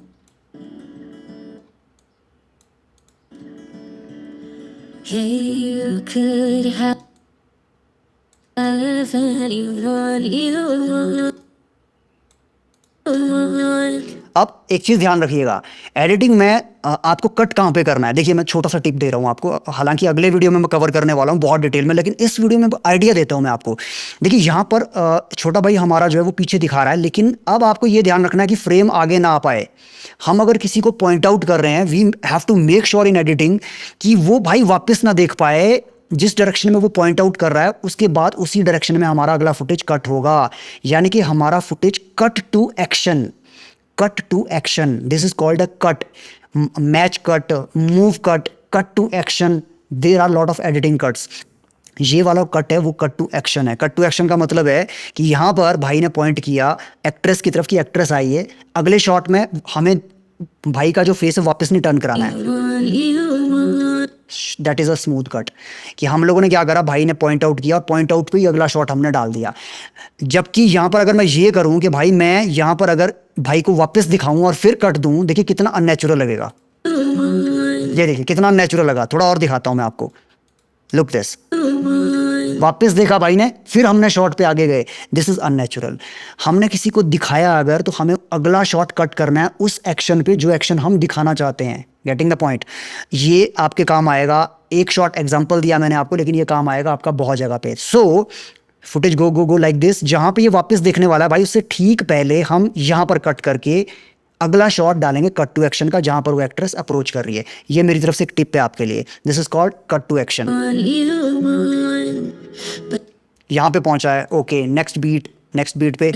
S2: Yeah, you could have anyone you want.
S1: अब एक चीज़ ध्यान रखिएगा, एडिटिंग में आपको कट कहाँ पे करना है। देखिए मैं छोटा सा टिप दे रहा हूँ आपको, हालांकि अगले वीडियो में मैं कवर करने वाला हूँ बहुत डिटेल में, लेकिन इस वीडियो में आइडिया देता हूँ मैं आपको। देखिए यहाँ पर छोटा भाई हमारा जो है वो पीछे दिखा रहा है, लेकिन अब आपको ये ध्यान रखना है कि फ्रेम आगे ना आ पाए। हम अगर किसी को पॉइंट आउट कर रहे हैं, we have to make sure in editing कि वो भाई वापस ना देख पाए। जिस डायरेक्शन में वो पॉइंट आउट कर रहा है उसके बाद उसी डायरेक्शन में हमारा अगला फुटेज कट होगा, यानी कि हमारा footage cut to action, cut to action, this is called a cut. Match cut, move cut, cut to action, there are lot of editing cuts. ये वाला कट है वो कट टू एक्शन है। Cut to action का मतलब है कि यहाँ पर भाई ने पॉइंट किया एक्ट्रेस की तरफ, की एक्ट्रेस आई है, अगले शॉट में हमें भाई का जो फेस है वापस नहीं टर्न कराना है। That is a smooth cut. कि हम लोगों ने क्या करा, भाई ने पॉइंट आउट किया और पॉइंट आउट पे ही अगला शॉट हमने डाल दिया। जबकि यहाँ पर अगर मैं ये करूँ कि भाई मैं यहाँ पर अगर भाई को वापस दिखाऊं और फिर कट दूं, देखिए कितना अननेचुरल लगेगा। ये देखिए कितना अननेचुरल लगा। थोड़ा और दिखाता हूं मैं आपको। लुक दिस, वापस देखा भाई ने, फिर हमने शॉट पे आगे गए। This is unnatural. हमने किसी को दिखाया अगर, तो हमें अगला शॉट कट करना है उस एक्शन पे जो एक्शन हम दिखाना चाहते हैं। Getting the point. ये आपके काम आएगा। एक शॉट एग्जांपल दिया मैंने आपको, लेकिन ये काम आएगा आपका बहुत जगह पे। So footage go go go like this. जहां पे ये वापस देखने वाला है भाई, उससे ठीक पहले हम यहां पर कट करके अगला शॉट डालेंगे कट टू एक्शन का, जहां पर वो एक्ट्रेस अप्रोच कर रही है। ये मेरी तरफ से एक टिप है आपके लिए। This is called cut to action. यहां पे पहुंचा है, okay, next beat, next beat पे।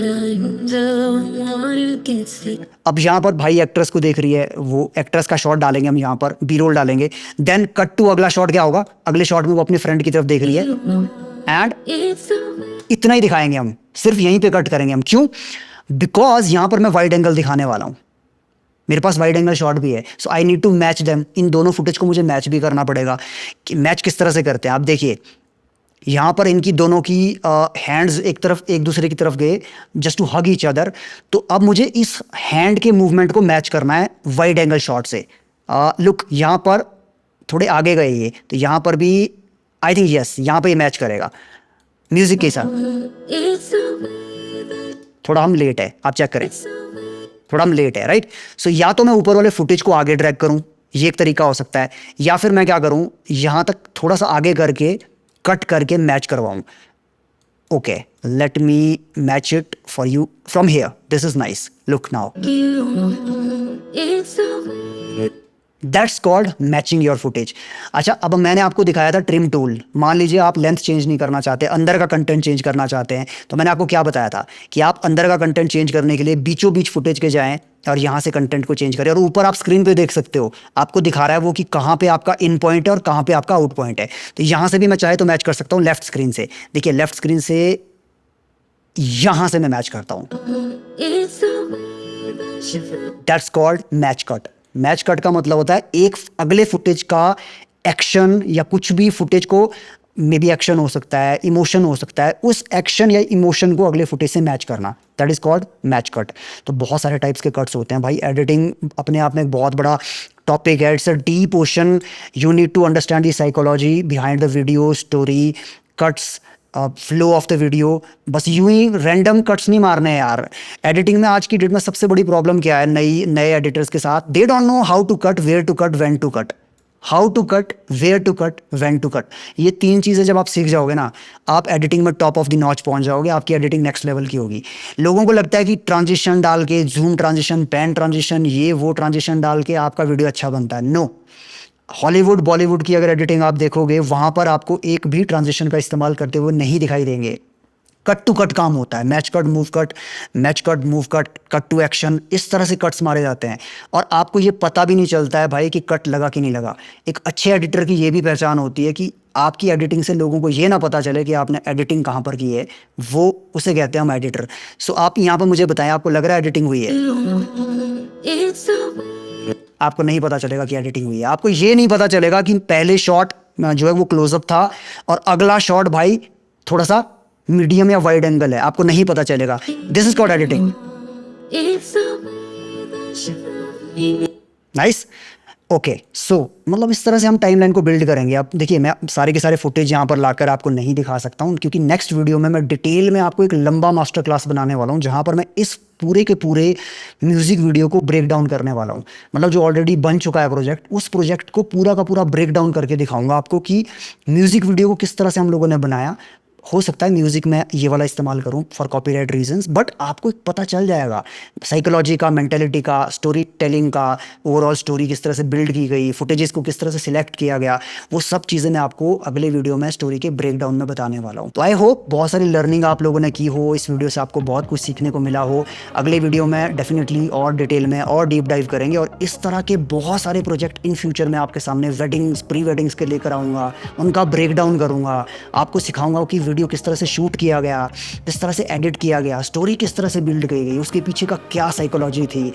S1: अब यहां पर भाई एक्ट्रेस को देख रही है, वो एक्ट्रेस का शॉट डालेंगे हम, यहां पर बी रोल डालेंगे। देन कट टू अगला शॉट क्या होगा, अगले शॉट में वो अपने फ्रेंड की तरफ देख रही है एंड इतना ही दिखाएंगे हम, सिर्फ यहीं पे कट करेंगे हम। क्यों? बिकॉज यहां पर मैं वाइड एंगल दिखाने वाला हूं, मेरे पास वाइड एंगल शॉट भी है। So I need to match them. इन दोनों फुटेज को मुझे मैच भी करना पड़ेगा। कि मैच किस तरह से करते हैं आप देखिए। यहाँ पर इनकी दोनों की हैंड्स एक तरफ, एक दूसरे की तरफ गए just to hug each other. तो अब मुझे इस हैंड के मूवमेंट को मैच करना है वाइड एंगल शॉट से। लुक, यहाँ पर थोड़े आगे गए ये, तो यहाँ पर भी आई थिंक यस, यहाँ पर ये मैच करेगा म्यूजिक के साथ। थोड़ा हम लेट है, आप चेक करें, थोड़ा हम लेट है, राइट। सो या तो मैं ऊपर वाले फुटेज को आगे ड्रैग करूं, ये एक तरीका हो सकता है, या फिर मैं क्या करूं, यहां तक थोड़ा सा आगे करके कट करके मैच करवाऊं। Okay, let me match it for you from here. This is nice, look now, that's called matching your footage. अच्छा, अब मैंने आपको दिखाया था ट्रिम टूल। मान लीजिए आप लेंथ चेंज नहीं करना चाहते, अंदर का कंटेंट चेंज करना चाहते हैं, तो मैंने आपको क्या बताया था कि आप अंदर का कंटेंट चेंज करने के लिए बीचों बीच फुटेज के जाएं और यहाँ से कंटेंट को चेंज करें। और ऊपर आप स्क्रीन पे देख सकते हो, आपको दिखा रहा है वो कि कहाँ पे आपका इन पॉइंट है और कहाँ पे आपका आउट पॉइंट है। तो यहाँ से भी मैं चाहे तो मैच कर सकता हूँ लेफ्ट स्क्रीन से। देखिए, लेफ्ट स्क्रीन से यहाँ से मैं मैच करता हूँ। That's called match cut. Match cut का मतलब होता है एक अगले फुटेज का एक्शन या कुछ भी फुटेज को, मे बी एक्शन हो सकता है, इमोशन हो सकता है, उस एक्शन या इमोशन को अगले फुटेज से मैच करना। That is called match cut. तो बहुत सारे टाइप्स के कट्स होते हैं भाई। एडिटिंग अपने आप में एक बहुत बड़ा टॉपिक है। It's a deep ocean. You need to understand the psychology behind the video, story, cuts, flow of the video. बस यूं ही रैंडम कट्स नहीं मारने हैं यार। एडिटिंग में आज की डेट में सबसे बड़ी प्रॉब्लम क्या है नए एडिटर्स के साथ? They don't know how to cut, where to cut, when to cut. How to cut, where to cut, when to cut. ये तीन चीज़ें जब आप सीख जाओगे ना, आप एडिटिंग में टॉप ऑफ द नॉच पहुंच जाओगे। आपकी एडिटिंग नेक्स्ट लेवल की होगी। लोगों को लगता है कि ट्रांजिशन डाल के, जूम ट्रांजिशन, पैन ट्रांजिशन, ये वो ट्रांजिशन डाल के आपका वीडियो अच्छा बनता है। नो। हॉलीवुड, बॉलीवुड की अगर एडिटिंग आप देखोगे, वहाँ पर आपको एक भी ट्रांजिशन का इस्तेमाल करते हुए नहीं दिखाई देंगे। कट टू कट काम होता है। Match cut, move cut, match cut, move cut, cut to action, इस तरह से कट्स मारे जाते हैं। और आपको ये पता भी नहीं चलता है भाई कि कट लगा कि नहीं लगा। एक अच्छे एडिटर की ये भी पहचान होती है कि आपकी एडिटिंग से लोगों को ये ना पता चले कि आपने एडिटिंग कहाँ पर की है, वो उसे कहते हैं हम एडिटर। सो आप यहाँ पर मुझे बताएं, आपको लग रहा है एडिटिंग हुई है? आपको नहीं पता चलेगा कि एडिटिंग हुई है। आपको ये नहीं पता चलेगा कि पहले शॉट जो है वो क्लोजअप था और अगला शॉट भाई थोड़ा सा मीडियम या वाइड एंगल है, आपको नहीं पता चलेगा। This is called editing. Nice. Okay, so मतलब इस तरह से हम टाइमलाइन को बिल्ड करेंगे। अब देखिए, मैं सारे के सारे फुटेज यहाँ पर लाकर आपको नहीं दिखा सकता हूँ, क्योंकि नेक्स्ट वीडियो में मैं डिटेल में आपको एक लंबा मास्टर क्लास बनाने वाला हूँ, जहाँ पर मैं इस पूरे के पूरे म्यूजिक वीडियो को ब्रेक डाउन करने वाला हूँ। मतलब जो ऑलरेडी बन चुका है प्रोजेक्ट, उस प्रोजेक्ट को पूरा का पूरा ब्रेक डाउन करके दिखाऊंगा आपको कि म्यूजिक वीडियो को किस तरह से हम लोगों ने बनाया, हो सकता है म्यूजिक में ये वाला इस्तेमाल करूं फॉर कॉपीराइट रीजंस, बट आपको एक पता चल जाएगा साइकोलॉजी का, मेंटेलिटी का, स्टोरी टेलिंग का, ओवरऑल स्टोरी किस तरह से बिल्ड की गई, फुटेजेस को किस तरह से सिलेक्ट किया गया, वो सब चीज़ें मैं आपको अगले वीडियो में स्टोरी के ब्रेकडाउन में बताने वाला हूँ। तो आई होप बहुत सारी लर्निंग आप लोगों ने की हो, इस वीडियो से आपको बहुत कुछ सीखने को मिला हो। अगले वीडियो में डेफिनेटली और डिटेल में और डीप डाइव करेंगे और इस तरह के बहुत सारे प्रोजेक्ट इन फ्यूचर में आपके सामने वेडिंग्स, प्री वेडिंग्स के लेकर आऊँगा, उनका ब्रेकडाउन करूँगा, आपको सिखाऊंगा कि वीडियो किस तरह से शूट किया गया, किस तरह से एडिट किया गया, स्टोरी किस तरह से बिल्ड की गई, उसके पीछे का क्या साइकोलॉजी थी।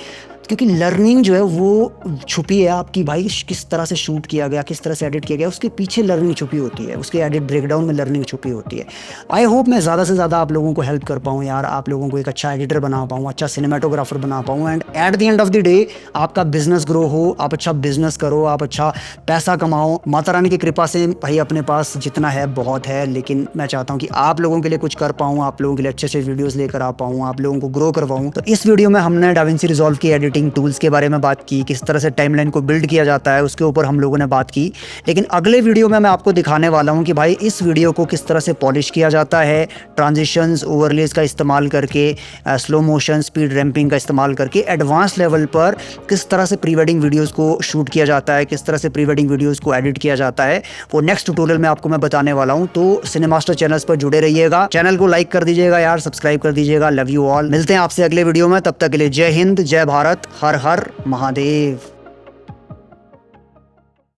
S1: क्योंकि लर्निंग जो है वो छुपी है आपकी, भाई किस तरह से शूट किया गया, किस तरह से एडिट किया गया, उसके पीछे लर्निंग छुपी होती है, उसके एडिट ब्रेकडाउन में लर्निंग छुपी होती है। आई होप मैं ज़्यादा से ज़्यादा आप लोगों को हेल्प कर पाऊँ यार, आप लोगों को एक अच्छा एडिटर बना पाऊँ, अच्छा सिनेमाटोग्राफर बना पाऊँ, and at the end of the day आपका बिजनेस ग्रो हो, आप अच्छा बिजनेस करो, आप अच्छा पैसा कमाओ। माता रानी की कृपा से भाई अपने पास जितना है बहुत है, लेकिन मैं चाहता हूँ कि आप लोगों के लिए कुछ कर पाऊँ, आप लोगों के लिए अच्छे अच्छे वीडियोज़ लेकर आ पाऊँ, आप लोगों को ग्रो करवाऊँ। तो इस वीडियो में हमने डाविंसी रिजॉल्व की एडिटिंग टूल्स के बारे में बात की, किस तरह से टाइमलाइन को बिल्ड किया जाता है उसके ऊपर हम लोगों ने बात की। लेकिन अगले वीडियो में मैं आपको दिखाने वाला हूं कि भाई इस वीडियो को किस तरह से पॉलिश किया जाता है, ट्रांजिशंस, ओवरलेस का इस्तेमाल करके, स्लो मोशन, स्पीड रैंपिंग का इस्तेमाल करके एडवांस लेवल पर किस तरह से प्री वेडिंग वीडियोज़ को शूट किया जाता है, किस तरह से प्री वेडिंग वीडियोज़ को एडिट किया जाता है, वो नेक्स्ट ट्यूटोरियल में आपको मैं बताने वाला हूँ। तो सिनेमास्टर चैनल्स पर जुड़े रहिएगा, चैनल को लाइक कर दीजिएगा यार, सब्सक्राइब कर दीजिएगा। लव यू ऑल, मिलते हैं आपसे अगले वीडियो में, तब तक के लिए जय हिंद, जय भारत, हर हर महादेव।